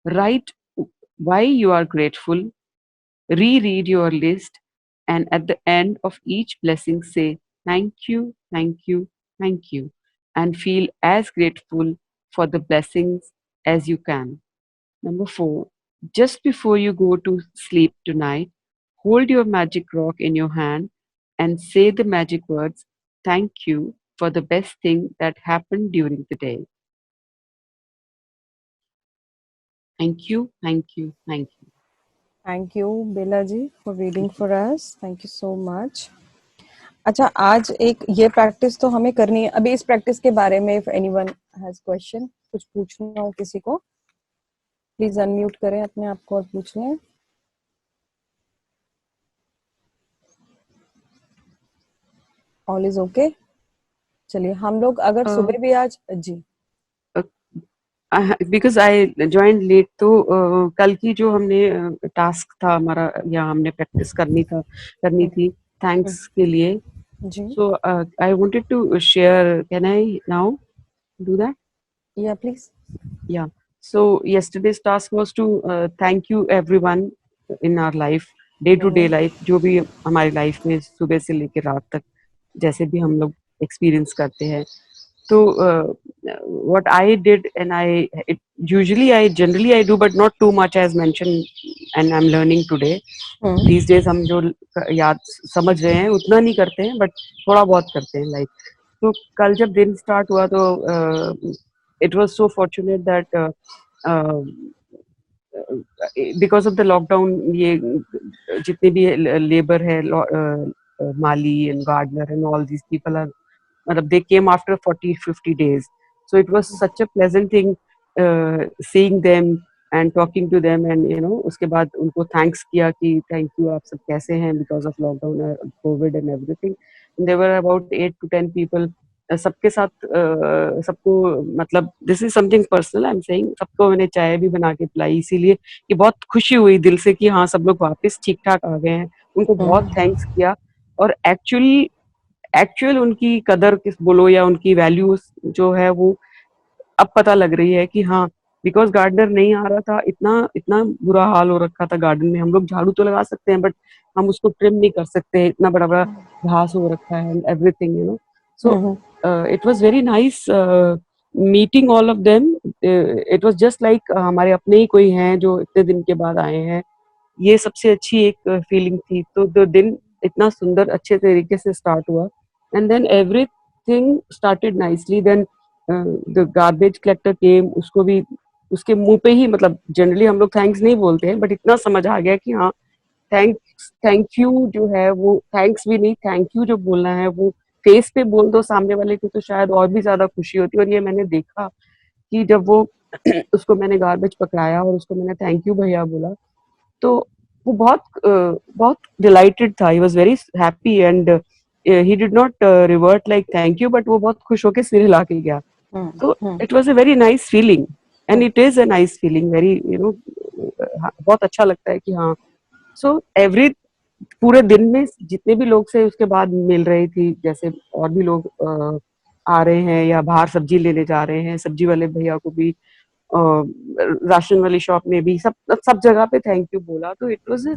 Speaker 6: Write why you are grateful. Reread your list, and at the end of each blessing, say thank you, thank you, thank you, and feel as grateful for the blessings as you can. Number 4, just before you go to sleep tonight, hold your magic rock in your hand and say the magic words thank you for the best thing that happened during the day. Thank you, thank you, thank you.
Speaker 1: Thank you Bella ji for reading for us, thank you so much. अच्छा, आज एक ये practice तो हमें करनी है। अभी इस प्रैक्टिस के बारे में इफ एनीवन हैज क्वेश्चन, कुछ पूछना हो किसी को, प्लीज अनम्यूट करें अपने आप को और पूछ लें। All is okay. चलिए, हम लोग अगर सुबह भी आज जी
Speaker 6: बिकॉज आई ज्वाइन लेट, तो कल की जो हमने टास्क था हमारा, या हमने प्रैक्टिस करनी थी थैंक्स के लिए,
Speaker 1: जी
Speaker 6: so I wanted to share, can I now do that?
Speaker 1: या please.
Speaker 6: Yeah. So yesterday's task was to thank you everyone in our life, day to day life, जो भी हमारी लाइफ में सुबह से लेकर रात तक जैसे भी हम लोग एक्सपीरियंस करते हैं। तो what I did, and generally I do, but not too much as mentioned, and I'm learning today. These days हम जो याद समझ रहे हैं उतना नहीं करते हैं, but थोड़ा बहुत करते हैं लाइक। तो कल जब दिन स्टार्ट हुआ तो it was so fortunate that because of the lockdown, ये जितने भी labor है, माली and gardener and all these people are, they came after 40-50 days. So it was such a pleasant thing seeing them and talking to them, and उसके बाद उनको thanks किया कि thank you, आप सब कैसे हैं, because of lockdown, COVID and everything. And there were about 8 to 10 people. सबके साथ सबको, मतलब this is something personal, I am saying, सबको मैंने चाय भी बना के पिलाई, इसीलिए कि बहुत खुशी हुई दिल से कि हाँ सब लोग वापस ठीक ठाक आ गए हैं। उनको बहुत थैंक्स किया, और एक्चुअल उनकी कदर किस बोलो या उनकी वैल्यू जो है वो अब पता लग रही है कि हाँ, बिकॉज गार्डनर नहीं आ रहा था, इतना बुरा हाल हो रखा था गार्डन में। हम लोग झाड़ू तो लगा सकते हैं बट हम उसको ट्रिम नहीं कर सकते, इतना बड़ा बड़ा घास हो रखा है and everything, so it was very nice meeting all of them. It was just like हमारे अपने ही कोई हैं जो इतने दिन के बाद आए हैं। ये सबसे अच्छी एक फीलिंग थी। तो दिन इतना सुंदर अच्छे तरीके से स्टार्ट हुआ, and then everything started nicely. Then the garbage collector came, उसको भी उसके मुंह पे ही, मतलब जनरली हम लोग थैंक्स नहीं बोलते हैं, बट इतना समझ आ गया कि हाँ थैंक यू जो है वो थैंक्स भी नहीं, थैंक यू जो बोलना है वो फेस पे बोल दो सामने वाले की, तो शायद और भी ज्यादा खुशी होती है। और ये मैंने देखा कि जब वो उसको मैंने गार्बेज पकड़ाया और उसको मैंने थैंक यू भैया बोला, तो वो बहुत डिलाइटेड था। He was very happy, and he did not revert like thank you, but वो बहुत खुश होकर सिर हिला के गया। तो it was a very nice feeling, and it is a nice feeling, very बहुत अच्छा लगता है कि हाँ। सो पूरे दिन में जितने भी लोग से उसके बाद मिल रही थी, जैसे और भी लोग आ रहे हैं या बाहर सब्जी लेने जा रहे हैं, सब्जी वाले भैया को भी, राशन वाली शॉप में भी, सब जगह पे थैंक यू बोला। तो इट वाज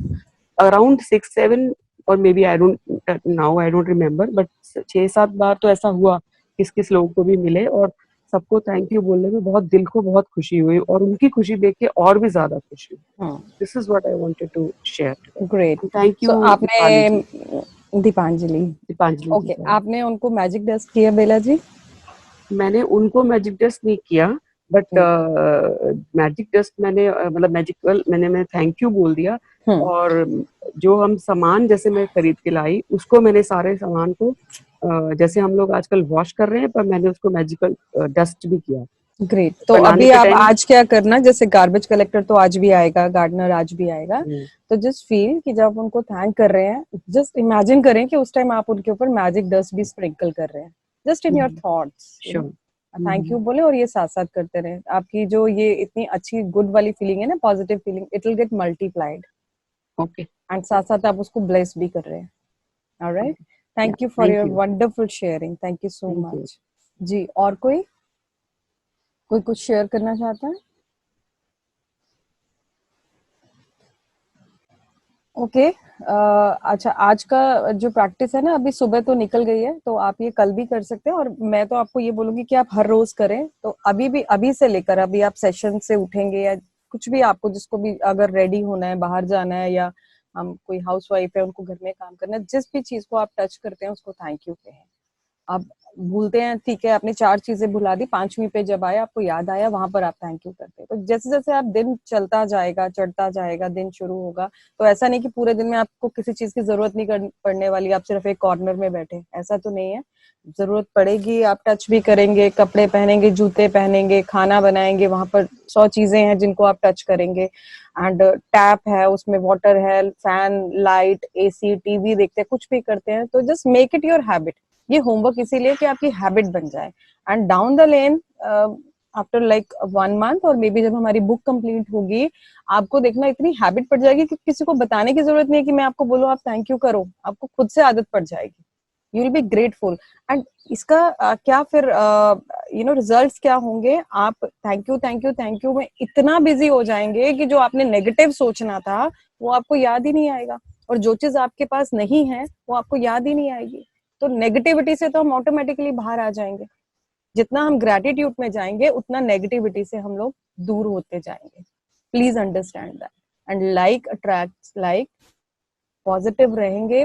Speaker 6: अराउंड 6-7, और maybe I don't remember, but 6-7 बार तो ऐसा हुआ किस लोगों को भी मिले और सबको थैंक यू बोलने में बहुत दिल को बहुत खुशी हुई, और उनकी खुशी देख के और भी ज्यादा खुशी हुई। This is what I wanted to share.
Speaker 1: Great,
Speaker 6: thank you.
Speaker 1: So आपने दीपांजलि, ओके, आपने उनको मैजिक डस्ट किया बेला जी?
Speaker 6: मैंने उनको मैजिक डस्ट नहीं किया, बट मैजिक डस्ट मैंने, मतलब मैजिकल मैंने थैंक यू बोल दिया। और जो हम सामान जैसे मैं खरीद के लाई, उसको मैंने सारे सामान को जैसे हम लोग आजकल वॉश कर रहे हैं, पर मैंने उसको मैजिकल डस्ट भी किया।
Speaker 1: ग्रेट। तो
Speaker 6: बनाने
Speaker 1: अभी
Speaker 6: के
Speaker 1: आप
Speaker 6: टाइम
Speaker 1: आज क्या करना, जैसे गार्बेज कलेक्टर तो आज भी आएगा, गार्डनर आज भी आएगा, तो जस्ट फील कि जब उनको थैंक कर रहे हैं, जस्ट इमेजिन करें कि उस टाइम आप उनके ऊपर मैजिक डस्ट भी स्प्रिंकल कर रहे हैं, just in your thoughts,
Speaker 6: sure
Speaker 1: thank you बोले और ये साथ साथ करते रहे। आपकी जो ये इतनी अच्छी गुड वाली फीलिंग है ना, positive feeling, it will get multiplied
Speaker 6: okay
Speaker 1: and साथ साथ आप उसको ब्लेस भी कर रहे हैं। Alright, thank you for
Speaker 6: thank
Speaker 1: your
Speaker 6: you
Speaker 1: wonderful sharing, thank you so
Speaker 6: thank you
Speaker 1: much. जी, और कोई कुछ शेयर करना चाहता है? ओके अच्छा, आज का जो प्रैक्टिस है ना, अभी सुबह तो निकल गई है, तो आप ये कल भी कर सकते हैं, और मैं तो आपको ये बोलूंगी कि आप हर रोज करें। तो अभी भी, अभी से लेकर अभी आप सेशन से उठेंगे या कुछ भी, आपको जिसको भी अगर रेडी होना है, बाहर जाना है, या हम कोई हाउस वाइफ है उनको घर में काम करना है, जिस भी चीज को आप टच करते हैं उसको थैंक यू कहें। आप भूलते हैं, ठीक है, आपने 4 चीजें भुला दी, 5वीं पे जब आया आपको याद आया, वहां पर आप थैंक यू करते हैं। तो जैसे जैसे आप दिन चलता जाएगा, चढ़ता जाएगा, दिन शुरू होगा, तो ऐसा नहीं कि पूरे दिन में आपको किसी चीज की जरूरत नहीं पड़ने वाली, आप सिर्फ एक कॉर्नर में बैठे, ऐसा तो नहीं है। जरूरत पड़ेगी, आप टच भी करेंगे, कपड़े पहनेंगे, जूते पहनेंगे, खाना बनाएंगे, वहां पर 100 चीजें हैं जिनको आप टच करेंगे। एंड टैप है, उसमें वाटर है, फैन, लाइट, एसी, टीवी देखते हैं, कुछ भी करते हैं, तो just make it your habit. ये होमवर्क इसीलिए कि आपकी हैबिट बन जाए, and down the lane after like 1 month, और मे बी जब हमारी बुक कंप्लीट होगी, आपको देखना इतनी हैबिट पड़ जाएगी कि किसी को बताने की जरूरत नहीं है कि मैं आपको बोलूं आप थैंक यू करो, आपको खुद से आदत पड़ जाएगी। You will be grateful. And इसका क्या फिर रिजल्ट्स क्या होंगे, आप thank you thank you thank you में इतना बिजी हो जाएंगे कि जो आपने नेगेटिव सोचना था वो आपको याद ही नहीं आएगा, और जो चीज आपके पास नहीं है वो आपको याद ही नहीं आएगी। तो नेगेटिविटी से तो हम ऑटोमेटिकली बाहर आ जाएंगे। जितना हम ग्रेटिट्यूड में जाएंगे उतना नेगेटिविटी से हम लोग दूर होते जाएंगे। Please understand that. And like attracts like, positive रहेंगे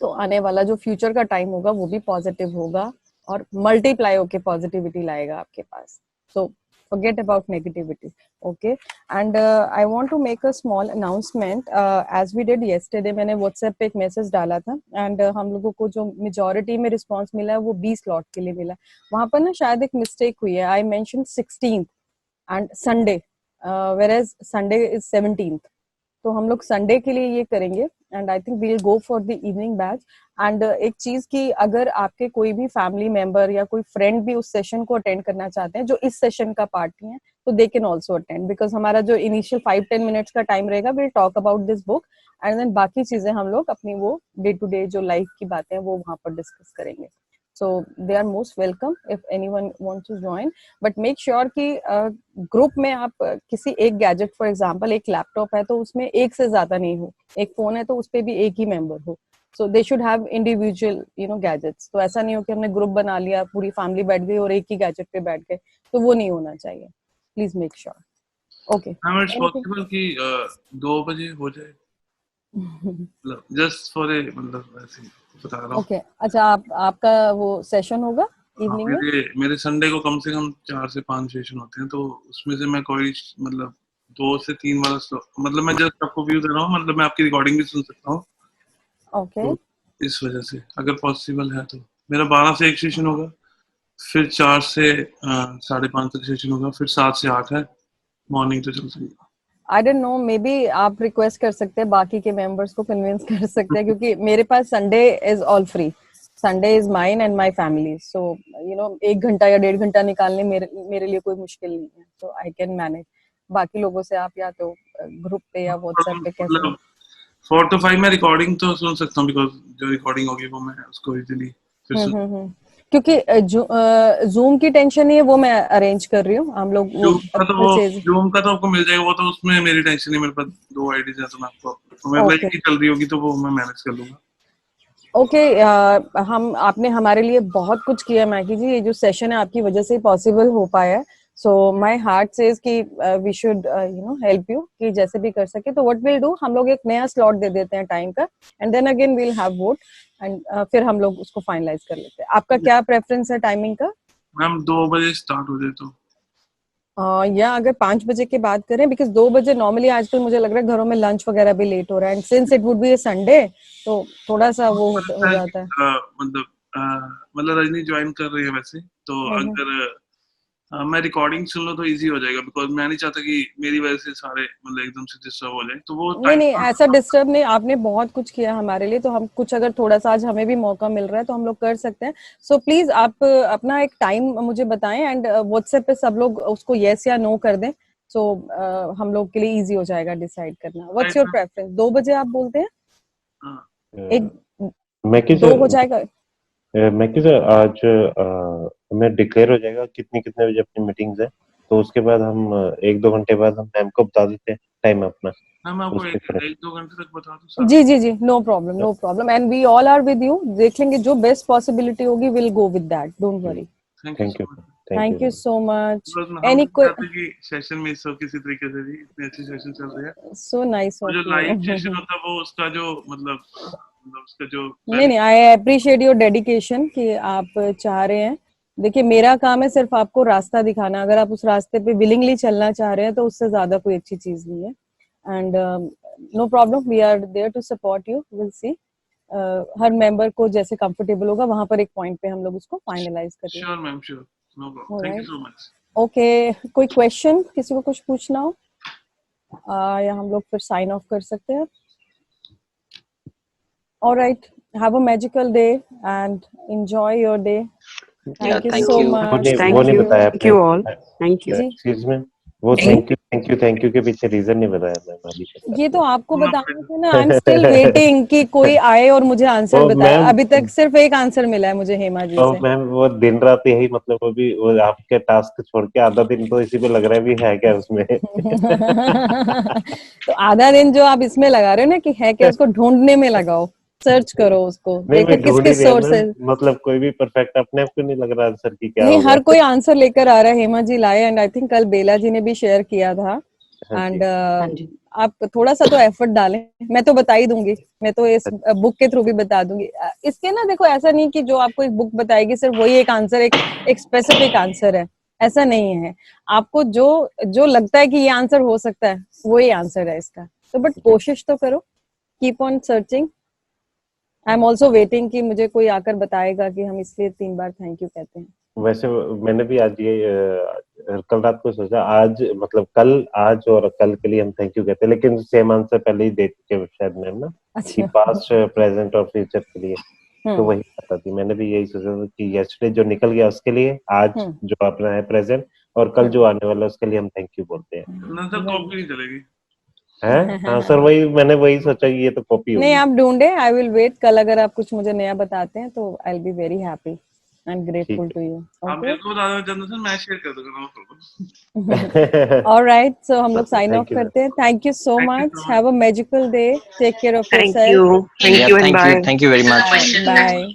Speaker 1: तो आने वाला जो फ्यूचर का टाइम होगा वो भी पॉजिटिव होगा, और मल्टीप्लाई होके पॉजिटिविटी लाएगा आपके पास। सो forget about negativity. Okay, and I want to make a small announcement. As we did yesterday, मैंने WhatsApp पे एक मैसेज डाला था, एंड हम लोगों को जो मेजॉरिटी में रिस्पांस मिला है वो 20 स्लॉट के लिए मिला। वहां पर ना शायद एक मिस्टेक हुई है, I mention 16th and Sunday, whereas Sunday is 17th। तो हम लोग संडे के लिए ये करेंगे, and I think we will go for the evening batch. एंड एक चीज की, अगर आपके कोई भी फैमिली मेंबर या कोई फ्रेंड भी उस सेशन को अटेंड करना चाहते हैं जो इस सेशन का पार्ट नहीं है, तो they can also attend, because हमारा जो इनिशियल 5-10 मिनट्स का टाइम रहेगा, will talk about this book, and then बाकी चीजें हम लोग अपनी वो डे टू डे जो लाइफ की बातें हैं वो वहां पर डिस्कस करेंगे। So they are most welcome if anyone wants to join, but make sure कि ग्रुप में आप किसी एक गैजेट, फॉर एग्जांपल एक लैपटॉप है तो उसमें एक से ज्यादा नहीं हो, एक फोन है तो उस पे भी एक ही मेंबर हो। So they should have individual gadgets. तो ऐसा नहीं हो कि हमने ग्रुप बना लिया, पूरी फैमिली बैठ गई और एक ही गैजेट पे बैठ गए, तो वो नहीं होना चाहिए। Please make sure. Okay,
Speaker 3: it's possible कि 2 बजे हो जाए, मतलब जस्ट फॉर ए, मतलब ऐसे ही बता रहा हूँ।
Speaker 1: ओके, अच्छा, आपका वो सेशन होगा इवनिंग में?
Speaker 3: मेरे संडे को कम से कम 4 से 5 सेशन होते हैं, तो उसमें से मैं कोई मतलब 2 से 3 वाला मतलब मैं जस्ट आपको व्यू दे रहा हूँ, मतलब मैं आपकी रिकॉर्डिंग भी सुन सकता हूँ।
Speaker 1: ओके,
Speaker 3: तो इस वजह से अगर पॉसिबल है तो मेरा 12 से 1 सेशन होगा, फिर 4 से 5:30 तक सेशन होगा, फिर 7 से 8 है, मॉर्निंग तो चल सकेगा।
Speaker 1: I don't know, may be आप रिक्वेस्ट कर सकते हैं, बाकी के मेंबर्स को कन्विंस कर सकते हैं, क्योंकि मेरे पास Sunday is all free, Sunday is mine and my family. So 1 घंटा या 1.5 घंटा निकालने मेरे लिए कोई मुश्किल नहीं है, तो आई कैन मैनेज। बाकी लोगों से आप या तो ग्रुप पे या व्हाट्सएप पे कैसे।
Speaker 3: मतलब 4 to 5 में रिकॉर्डिंग तो सुन सकता हूँ, बिकॉज जो रिकॉर्डिंग होगी वो मैं उसको इजीली फिर सुन।
Speaker 1: क्योंकि जूम की टेंशन नहीं है, वो मैं अरेंज कर रही हूँ, हम लोग वो परचेज।
Speaker 3: जूम का तो आपको मिल जाएगा, वो तो उसमें मेरी टेंशन नहीं, मेरे पास 2 आईडीज है, तो मैं आपको मतलब एक ही चल रही होगी तो वो मैं मैनेज कर लूंगा।
Speaker 1: ओके, आपने हमारे लिए बहुत कुछ किया मैगी जी, ये जो सेशन है आपकी वजह से पॉसिबल हो पाया है। सो माय हार्ट सेज कि वी शुड हेल्प यू कि जैसे भी कर सके। तो व्हाट विल डू, हम लोग एक नया स्लॉट दे देते हैं टाइम का, and then again we'll have vote, एंड फिर हम लोग उसको फाइनलाइज कर लेते हैं। आपका क्या प्रेफरेंस है टाइमिंग का?
Speaker 3: मैम 2 बजे स्टार्ट हो जाए तो
Speaker 1: या अगर 5 बजे के बाद करें, बिकॉज 2 बजे नॉर्मली आजकल मुझे लग रहा है घरों में लंच वगैरह भी लेट हो रहा है, and since it would be A Sunday तो थोड़ा सा वो हो जाता है।
Speaker 3: मतलब मतलब रजनी ज्वाइन कर रही है वैसे, तो अगर मैं रिकॉर्डिंग सुन लो तो इजी हो जाएगा, बिकॉज मैं नहीं चाहता कि मेरी वजह से सारे मतलब एकदम से डिस्टर्ब हो जाए, तो वो
Speaker 1: नहीं नहीं, ऐसा डिस्टर्ब नहीं, आपने बहुत कुछ किया हमारे लिए, तो हम कुछ अगर थोड़ा सा आज हमें भी मौका मिल रहा है तो हम लोग कर सकते हैं। सो प्लीज आप अपना एक टाइम मुझे बताएं एंड व्हाट्सएप पे सब लोग उसको यस या नो कर दें, सो हम लोग के लिए इजी हो जाएगा डिसाइड करना। What's your preference? 2 बजे आप बोलते हैं? एक
Speaker 7: मैकी
Speaker 1: 2 हो जाएगा?
Speaker 7: मैकी सर, आज हमें डिक्लेयर हो जाएगा कितने बजे अपनी मीटिंग्स है, तो उसके बाद हम 1-2 घंटे बाद हम मैम को बता देते हैं टाइम अपना।
Speaker 3: मैं आपको
Speaker 7: उसके तरह
Speaker 3: 1-2 घंटे तक बता दूं?
Speaker 1: जी जी जी, no problem no problem, and we all are with you. देख लेंगे जो बेस्ट पॉसिबिलिटी होगी, will go with that, don't worry.
Speaker 7: Thank you
Speaker 1: thank you so much.
Speaker 3: हम
Speaker 1: एनी
Speaker 3: चाहते कि सेशन मिस हो किसी तरीके से भी, इतने अच्छे सेशन चल रहे हैं।
Speaker 1: सो नाइस
Speaker 3: और
Speaker 1: ऑफ
Speaker 3: जो
Speaker 1: यू।
Speaker 3: लाइव सेशन होता है वो उसका जो मतलब उसका जो
Speaker 1: नहीं नहीं, आई अप्रिशिएट योर डेडिकेशन कि आप चाह रहे हैं। देखिए मेरा काम है सिर्फ आपको रास्ता दिखाना, अगर आप उस रास्ते पे विलिंगली चलना चाह रहे हैं तो उससे ज्यादा कोई अच्छी चीज नहीं है। And no problem, we are there to support you, will see. हर मेंबर को जैसे कंफर्टेबल होगा वहां पर एक पॉइंट पे हम लोग उसको फाइनलाइज करेंगे।
Speaker 3: Sure ma'am, sure, no problem, thank you so much.
Speaker 1: Okay, कोई क्वेश्चन, किसी को कुछ पूछना हो या हम लोग फिर साइन ऑफ कर सकते हैं। Alright, have a magical day and enjoy your day. Thank you so much.
Speaker 7: वो नहीं बताया
Speaker 6: Thank you all. Thank you.
Speaker 7: Excuse में, वो थैंक यू के पीछे रीजन नहीं बताया मैम अभी तक।
Speaker 1: ये तो आपको बताना था ना। आई एम स्टिल वेटिंग कि कोई आए और मुझे आंसर बताए। अभी तक सिर्फ एक आंसर मिला है मुझे हेमा जी से।
Speaker 7: मैम वो दिन रात यही, मतलब वो भी वो आपके टास्क छोड़ के आधा दिन तो इसी पे लग रहा है भी है क्या उसमें।
Speaker 1: तो आधा दिन जो आप इसमें लगा रहे हो ना कि है क्या, उसको ढूंढने में लगाओ, सर्च करो उसको, देखो किस किस सोर्सेज।
Speaker 7: मतलब कोई भी परफेक्ट अपने आप को नहीं लग रहा आंसर की क्या
Speaker 1: नहीं,
Speaker 7: होगा।
Speaker 1: हर कोई आंसर लेकर आ रहा है, हेमा जी लाए एंड आई थिंक कल बेला जी ने भी शेयर किया था। एंड आप थोड़ा सा तो एफर्ट डालें, मैं तो बता ही दूंगी, मैं तो इस बुक के थ्रू भी बता दूंगी। इसके ना देखो, ऐसा नहीं कि जो आपको एक बुक बताएगी सिर्फ वही एक आंसर, एक स्पेसिफिक आंसर है, ऐसा नहीं है। आपको जो जो लगता है कि ये आंसर हो सकता है वही आंसर है इसका, तो बट कोशिश तो करो, keep on searching. I am also waiting कि मुझे कोई आकर बताएगा कि हम इसलिए 3 बार थैंक यू कहते हैं।
Speaker 7: वैसे मैंने भी आज ये कल रात को सोचा, आज मतलब कल, आज और कल के लिए हम थैंक यू कहते हैं, लेकिन सेम आंसर पहले ही दे चुके शायद मैम ना, कि पास्ट प्रेजेंट और फ्यूचर के लिए, तो वही पता थी। मैंने भी यही सोचा था कि यस्टरडे जो निकल गया उसके लिए, आज जो अपना है प्रेजेंट, और कल जो आने वाला उसके लिए हम थैंक यू बोलते हैं।
Speaker 3: नंतर कॉपी नहीं चलेगी
Speaker 7: है? हाँ सर, मैंने वही सोचा कि ये तो कॉपी होगी।
Speaker 1: नहीं, आप ढूंढे, आई विल वेट। कल अगर आप कुछ मुझे नया बताते हैं तो I will be very happy and grateful to you.
Speaker 3: आप मेरे को बता दो जनरल, मैं शेयर कर दूंगा।
Speaker 1: ऑलराइट, सो हम लोग साइन ऑफ करते हैं। Thank you so much, have a magical day, take care of yourself.
Speaker 2: Thank you and bye.
Speaker 8: Thank you very much.
Speaker 1: Bye.